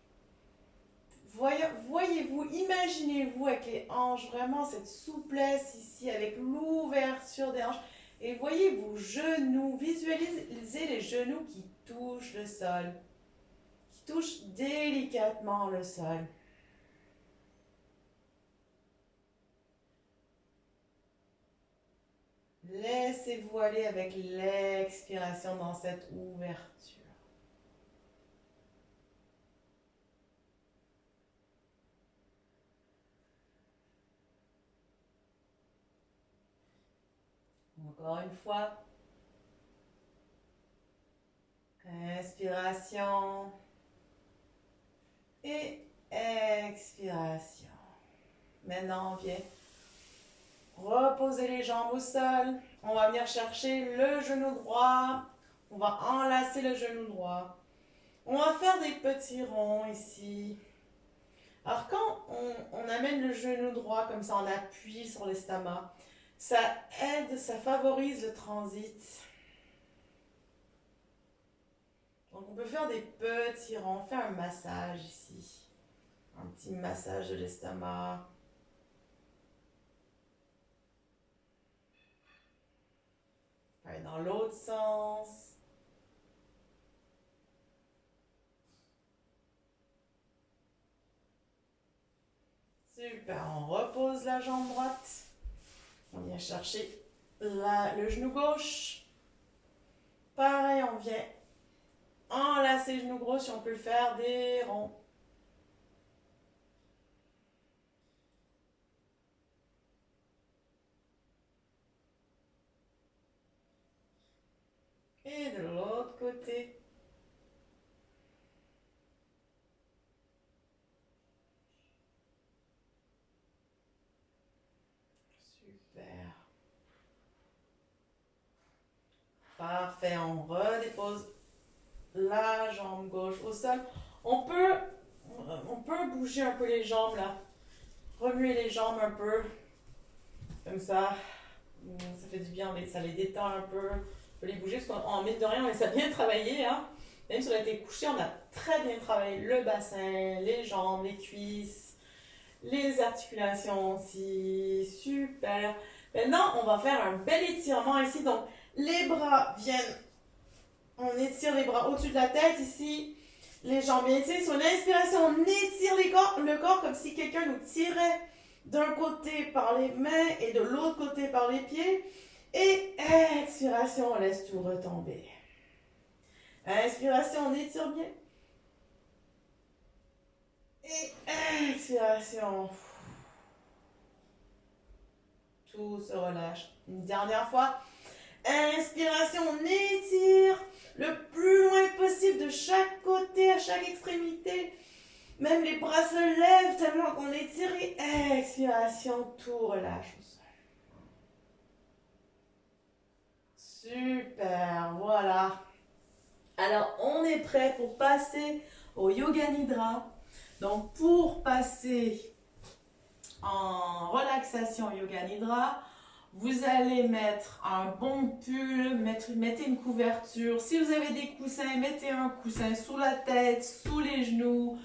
Voyez-vous, imaginez-vous avec les hanches, vraiment cette souplesse ici, avec l'ouverture des hanches. Et voyez vos genoux, visualisez les genoux qui touchent le sol, qui touchent délicatement le sol. Laissez-vous aller avec l'expiration dans cette ouverture. Encore une fois. Inspiration. Et expiration. Maintenant, on vient reposer les jambes au sol. On va venir chercher le genou droit. On va enlacer le genou droit. On va faire des petits ronds ici. Alors quand on amène le genou droit comme ça, on appuie sur l'estomac, ça aide, ça favorise le transit. Donc on peut faire des petits ronds, on fait un massage ici. Un petit massage de l'estomac. Allez, dans l'autre sens. Super, on repose la jambe droite. On vient chercher le genou gauche. Pareil, on vient enlacer le genou gauche et on peut faire des ronds. Et de l'autre côté. Super. Parfait, on redépose la jambe gauche au sol. On peut bouger un peu les jambes là. Remuer les jambes un peu. Comme ça. Ça fait du bien, ça les détend un peu. On peut les bouger parce qu'en mine de rien, on les a bien travaillés. Hein? Même si on a été couché, on a très bien travaillé le bassin, les jambes, les cuisses, les articulations aussi. Super. Maintenant, on va faire un bel étirement ici. Donc, les bras viennent. On étire les bras au-dessus de la tête ici. Les jambes bien étirées. Sur l'inspiration, on étire le corps comme si quelqu'un nous tirait d'un côté par les mains et de l'autre côté par les pieds. Et expiration, on laisse tout retomber. Inspiration, on étire bien. Et expiration. Tout se relâche. Une dernière fois. Inspiration, on étire le plus loin possible de chaque côté, à chaque extrémité. Même les bras se lèvent tellement qu'on étire. Et expiration, tout relâche au sol. Super, voilà. Alors, on est prêt pour passer au Yoga Nidra. Donc, pour passer en relaxation Yoga Nidra, vous allez mettre un bon pull, mettez une couverture. Si vous avez des coussins, mettez un coussin sous la tête, sous les genoux.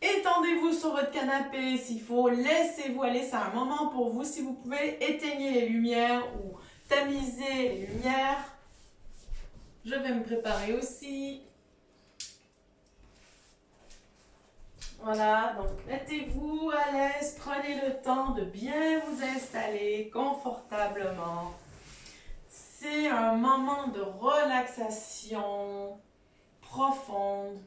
Étendez-vous sur votre canapé s'il faut. Laissez-vous aller, c'est un moment pour vous. Si vous pouvez, éteignez les lumières ou tamisez les lumières. Je vais me préparer aussi. Voilà, donc mettez-vous à l'aise, prenez le temps de bien vous installer confortablement. C'est un moment de relaxation profonde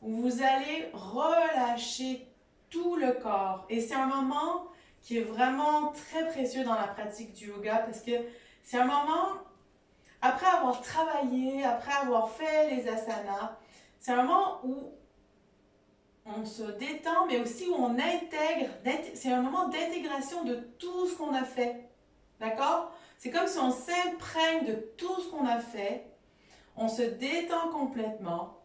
où vous allez relâcher tout le corps. Et c'est un moment qui est vraiment très précieux dans la pratique du yoga parce que c'est un moment, après avoir travaillé, après avoir fait les asanas, c'est un moment où on se détend, mais aussi où on intègre, c'est un moment d'intégration de tout ce qu'on a fait. D'accord? C'est comme si on s'imprègne de tout ce qu'on a fait, on se détend complètement,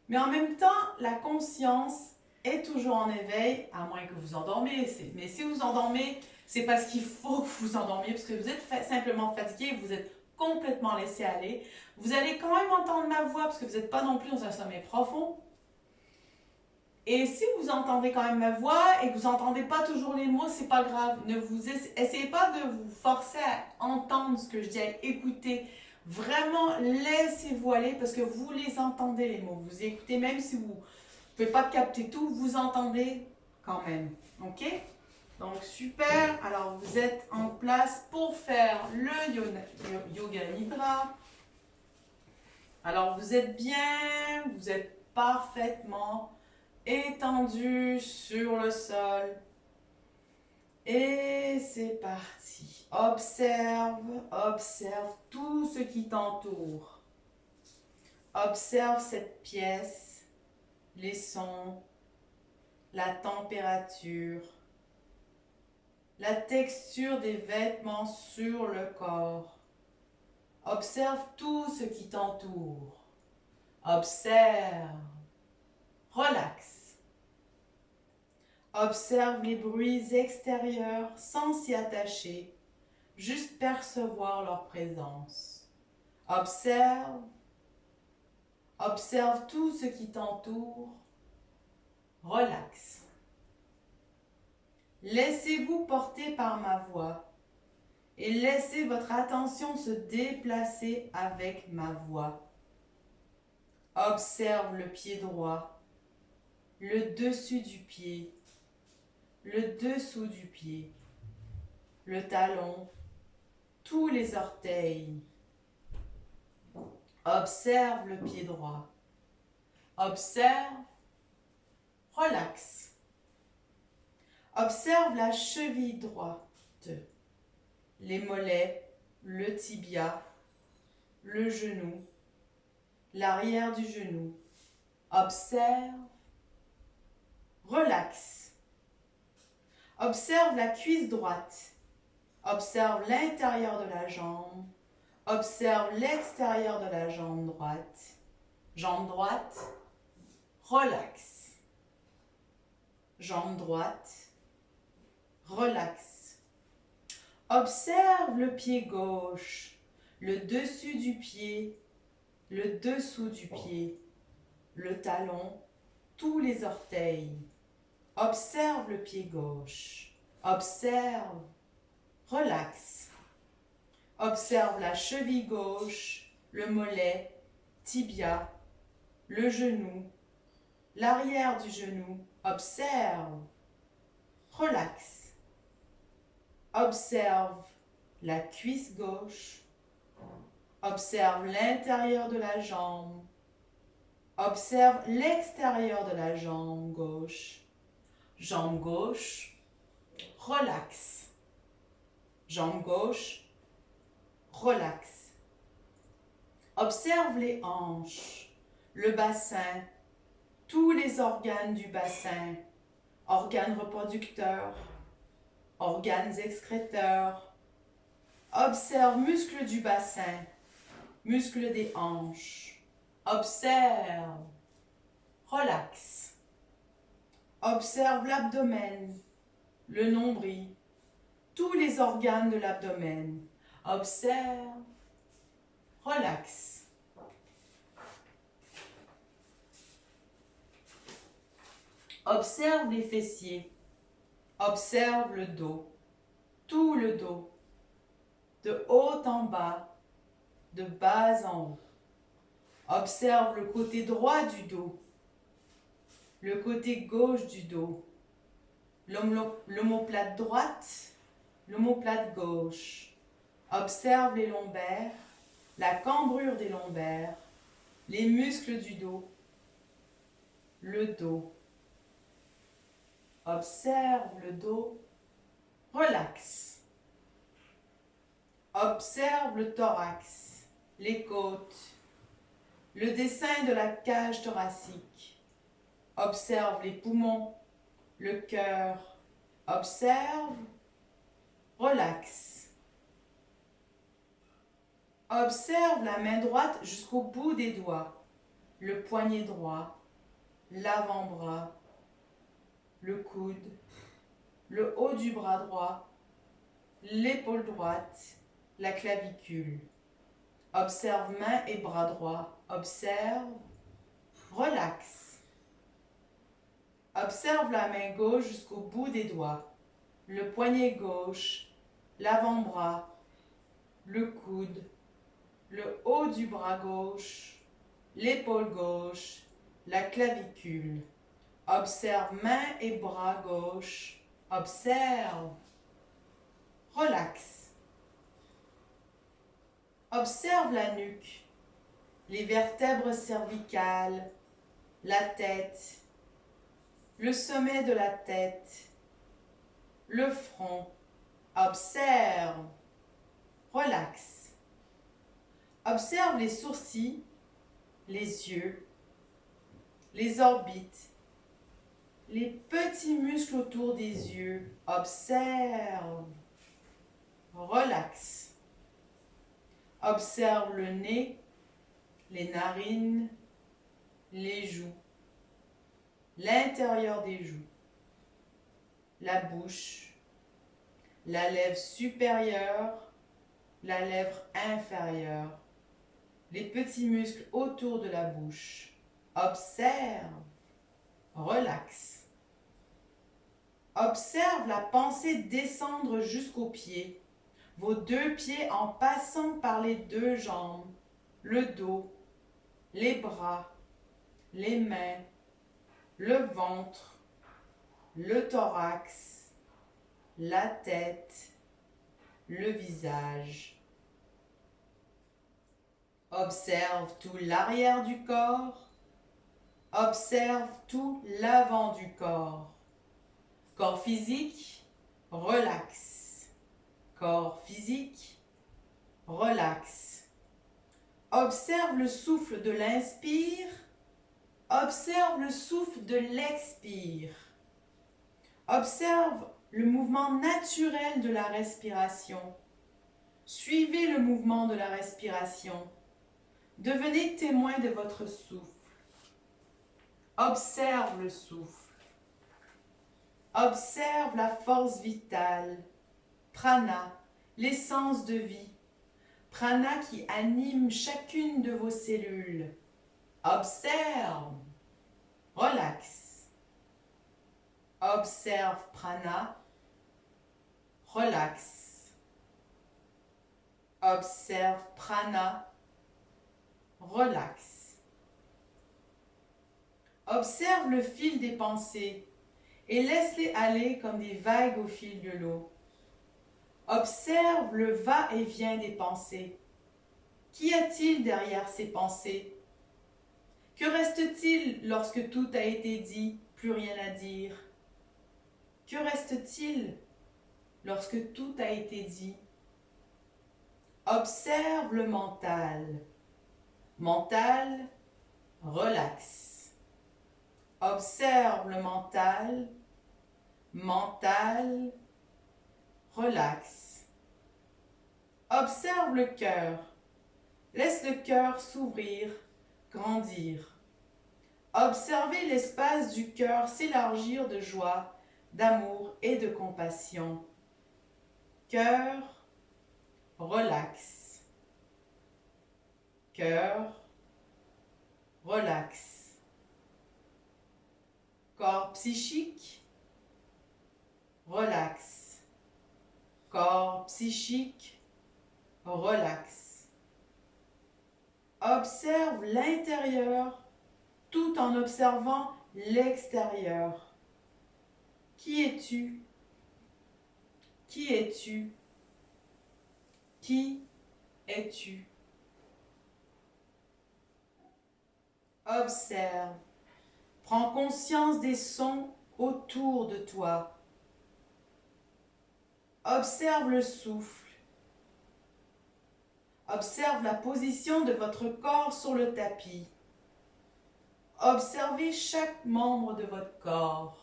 mais en même temps, la conscience est toujours en éveil, à moins que vous endormiez. Mais si vous endormez, c'est parce qu'il faut que vous endormiez, parce que vous êtes simplement fatigué, vous êtes complètement laissé aller. Vous allez quand même entendre ma voix, parce que vous n'êtes pas non plus dans un sommeil profond. Et si vous entendez quand même ma voix et que vous n'entendez pas toujours les mots, c'est pas grave. Essayez pas de vous forcer à entendre ce que je dis, à écouter. Vraiment, laissez-vous aller parce que vous les entendez les mots. Vous écoutez, même si vous ne pouvez pas capter tout, vous entendez quand même. Ok? Donc, super. Alors, vous êtes en place pour faire le Yoga Nidra. Alors, vous êtes bien, vous êtes parfaitement étendu sur le sol. Et c'est parti. Observe tout ce qui t'entoure. Observe cette pièce, les sons, la température, la texture des vêtements sur le corps. Observe tout ce qui t'entoure. Observe. Relaxe. Observe les bruits extérieurs sans s'y attacher, juste percevoir leur présence. Observe tout ce qui t'entoure. Relaxe. Laissez-vous porter par ma voix et laissez votre attention se déplacer avec ma voix. Observe le pied droit, le dessus du pied, le dessous du pied, le talon, tous les orteils. Observe le pied droit. Observe, relaxe. Observe la cheville droite, les mollets, le tibia, le genou, l'arrière du genou. Observe, relaxe. Observe la cuisse droite. Observe l'intérieur de la jambe. Observe l'extérieur de la jambe droite. Jambe droite, relaxe. Jambe droite, relaxe. Observe le pied gauche, le dessus du pied, le dessous du pied, le talon, tous les orteils. Observe le pied gauche. Observe. Relaxe. Observe la cheville gauche, le mollet, tibia, le genou, l'arrière du genou. Observe. relax. Observe la cuisse gauche. Observe l'intérieur de la jambe. Observe l'extérieur de la jambe gauche. Jambe gauche, relax. Jambe gauche, relax. Observe les hanches, le bassin, tous les organes du bassin, organes reproducteurs, organes excréteurs. Observe muscles du bassin, muscles des hanches. Observe, relax. Observe l'abdomen, le nombril, tous les organes de l'abdomen. Observe, relax. Observe les fessiers. Observe le dos, tout le dos, de haut en bas, de bas en haut. Observe le côté droit du dos, le côté gauche du dos, l'omoplate droite, l'omoplate gauche. Observe les lombaires, la cambrure des lombaires, les muscles du dos, le dos. Observe le dos, relax. Observe le thorax, les côtes, le dessin de la cage thoracique. Observe les poumons, le cœur. Observe, relax. Observe la main droite jusqu'au bout des doigts, le poignet droit, l'avant-bras, le coude, le haut du bras droit, l'épaule droite, la clavicule. Observe main et bras droit. Observe, relax. Observe la main gauche jusqu'au bout des doigts, le poignet gauche, l'avant-bras, le coude, le haut du bras gauche, l'épaule gauche, la clavicule. Observe main et bras gauche. Observe, relax. Observe la nuque, les vertèbres cervicales, la tête, le sommet de la tête, le front. Observe, relax. Observe les sourcils, les yeux, les orbites, les petits muscles autour des yeux. Observe, relax. Observe le nez, les narines, les joues, l'intérieur des joues, la bouche, la lèvre supérieure, la lèvre inférieure, les petits muscles autour de la bouche. Observe, relax. Observe la pensée descendre jusqu'aux pieds, vos deux pieds en passant par les deux jambes, le dos, les bras, les mains, le ventre, le thorax, la tête, le visage. Observe tout l'arrière du corps. Observe tout l'avant du corps. Corps physique, relax. Corps physique, relax. Observe le souffle de l'inspire. Observe le souffle de l'expire. Observe le mouvement naturel de la respiration. Suivez le mouvement de la respiration. Devenez témoin de votre souffle. Observe le souffle. Observe la force vitale. Prana, l'essence de vie. Prana qui anime chacune de vos cellules. Observe. Relax. Observe prana. Relax. Observe prana. Relax. Observe le fil des pensées et laisse-les aller comme des vagues au fil de l'eau. Observe le va-et-vient des pensées. Qu'y a-t-il derrière ces pensées? Que reste-t-il lorsque tout a été dit, plus rien à dire? Que reste-t-il lorsque tout a été dit? Observe le mental. Mental, relax. Observe le mental. Mental, relax. Observe le cœur. Laisse le cœur s'ouvrir, grandir. Observez l'espace du cœur s'élargir de joie, d'amour et de compassion. Cœur, relax. Cœur, relax. Corps psychique, relax. Corps psychique, relax. Observe l'intérieur tout en observant l'extérieur. Qui es-tu? Qui es-tu? Qui es-tu? Observe. Prends conscience des sons autour de toi. Observe le souffle. Observe la position de votre corps sur le tapis. Observez chaque membre de votre corps.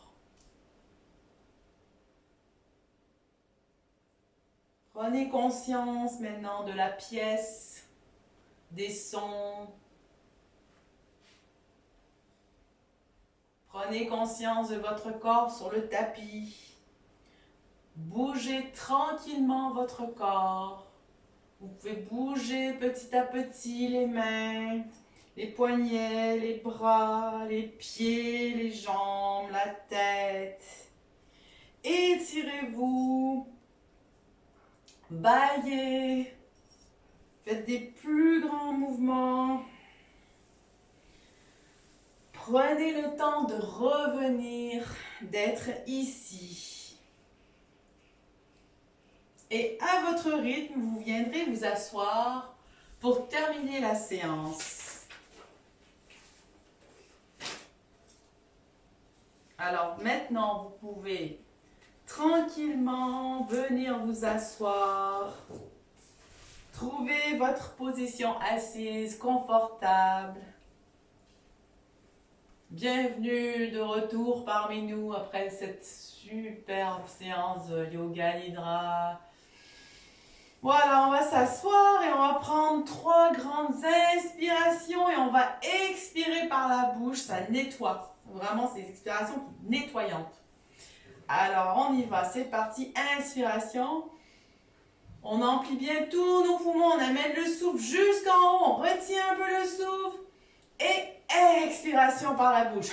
Prenez conscience maintenant de la pièce, des sons. Prenez conscience de votre corps sur le tapis. Bougez tranquillement votre corps. Vous pouvez bouger petit à petit les mains, les poignets, les bras, les pieds, les jambes, la tête. Étirez-vous. Baillez. Faites des plus grands mouvements. Prenez le temps de revenir, d'être ici. Et à votre rythme, vous viendrez vous asseoir pour terminer la séance. Alors maintenant, vous pouvez tranquillement venir vous asseoir. Trouvez votre position assise confortable. Bienvenue de retour parmi nous après cette superbe séance de yoga nidra. Voilà, on va s'asseoir et on va prendre 3 grandes inspirations et on va expirer par la bouche, ça nettoie. Vraiment, c'est des expirations nettoyantes. Alors, on y va, c'est parti. Inspiration. On emplit bien tous nos poumons, on amène le souffle jusqu'en haut, on retient un peu le souffle. Et expiration par la bouche.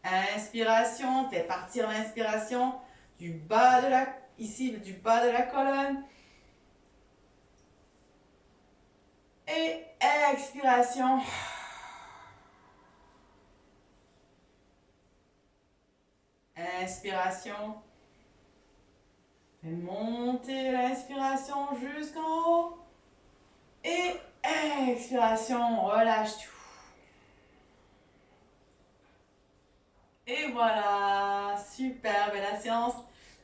Inspiration, fait partir l'inspiration du bas de la colonne. Et expiration. Inspiration. Fait monter l'inspiration jusqu'en haut. Et expiration, relâche tout. Et voilà, super, la séance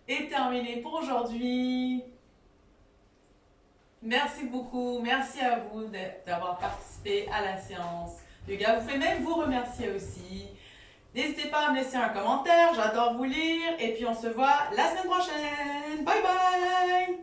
est terminée pour aujourd'hui. Merci beaucoup, merci à vous d'avoir participé à la séance yoga. Vous pouvez même vous remercier aussi. N'hésitez pas à me laisser un commentaire, j'adore vous lire. Et puis on se voit la semaine prochaine. Bye bye!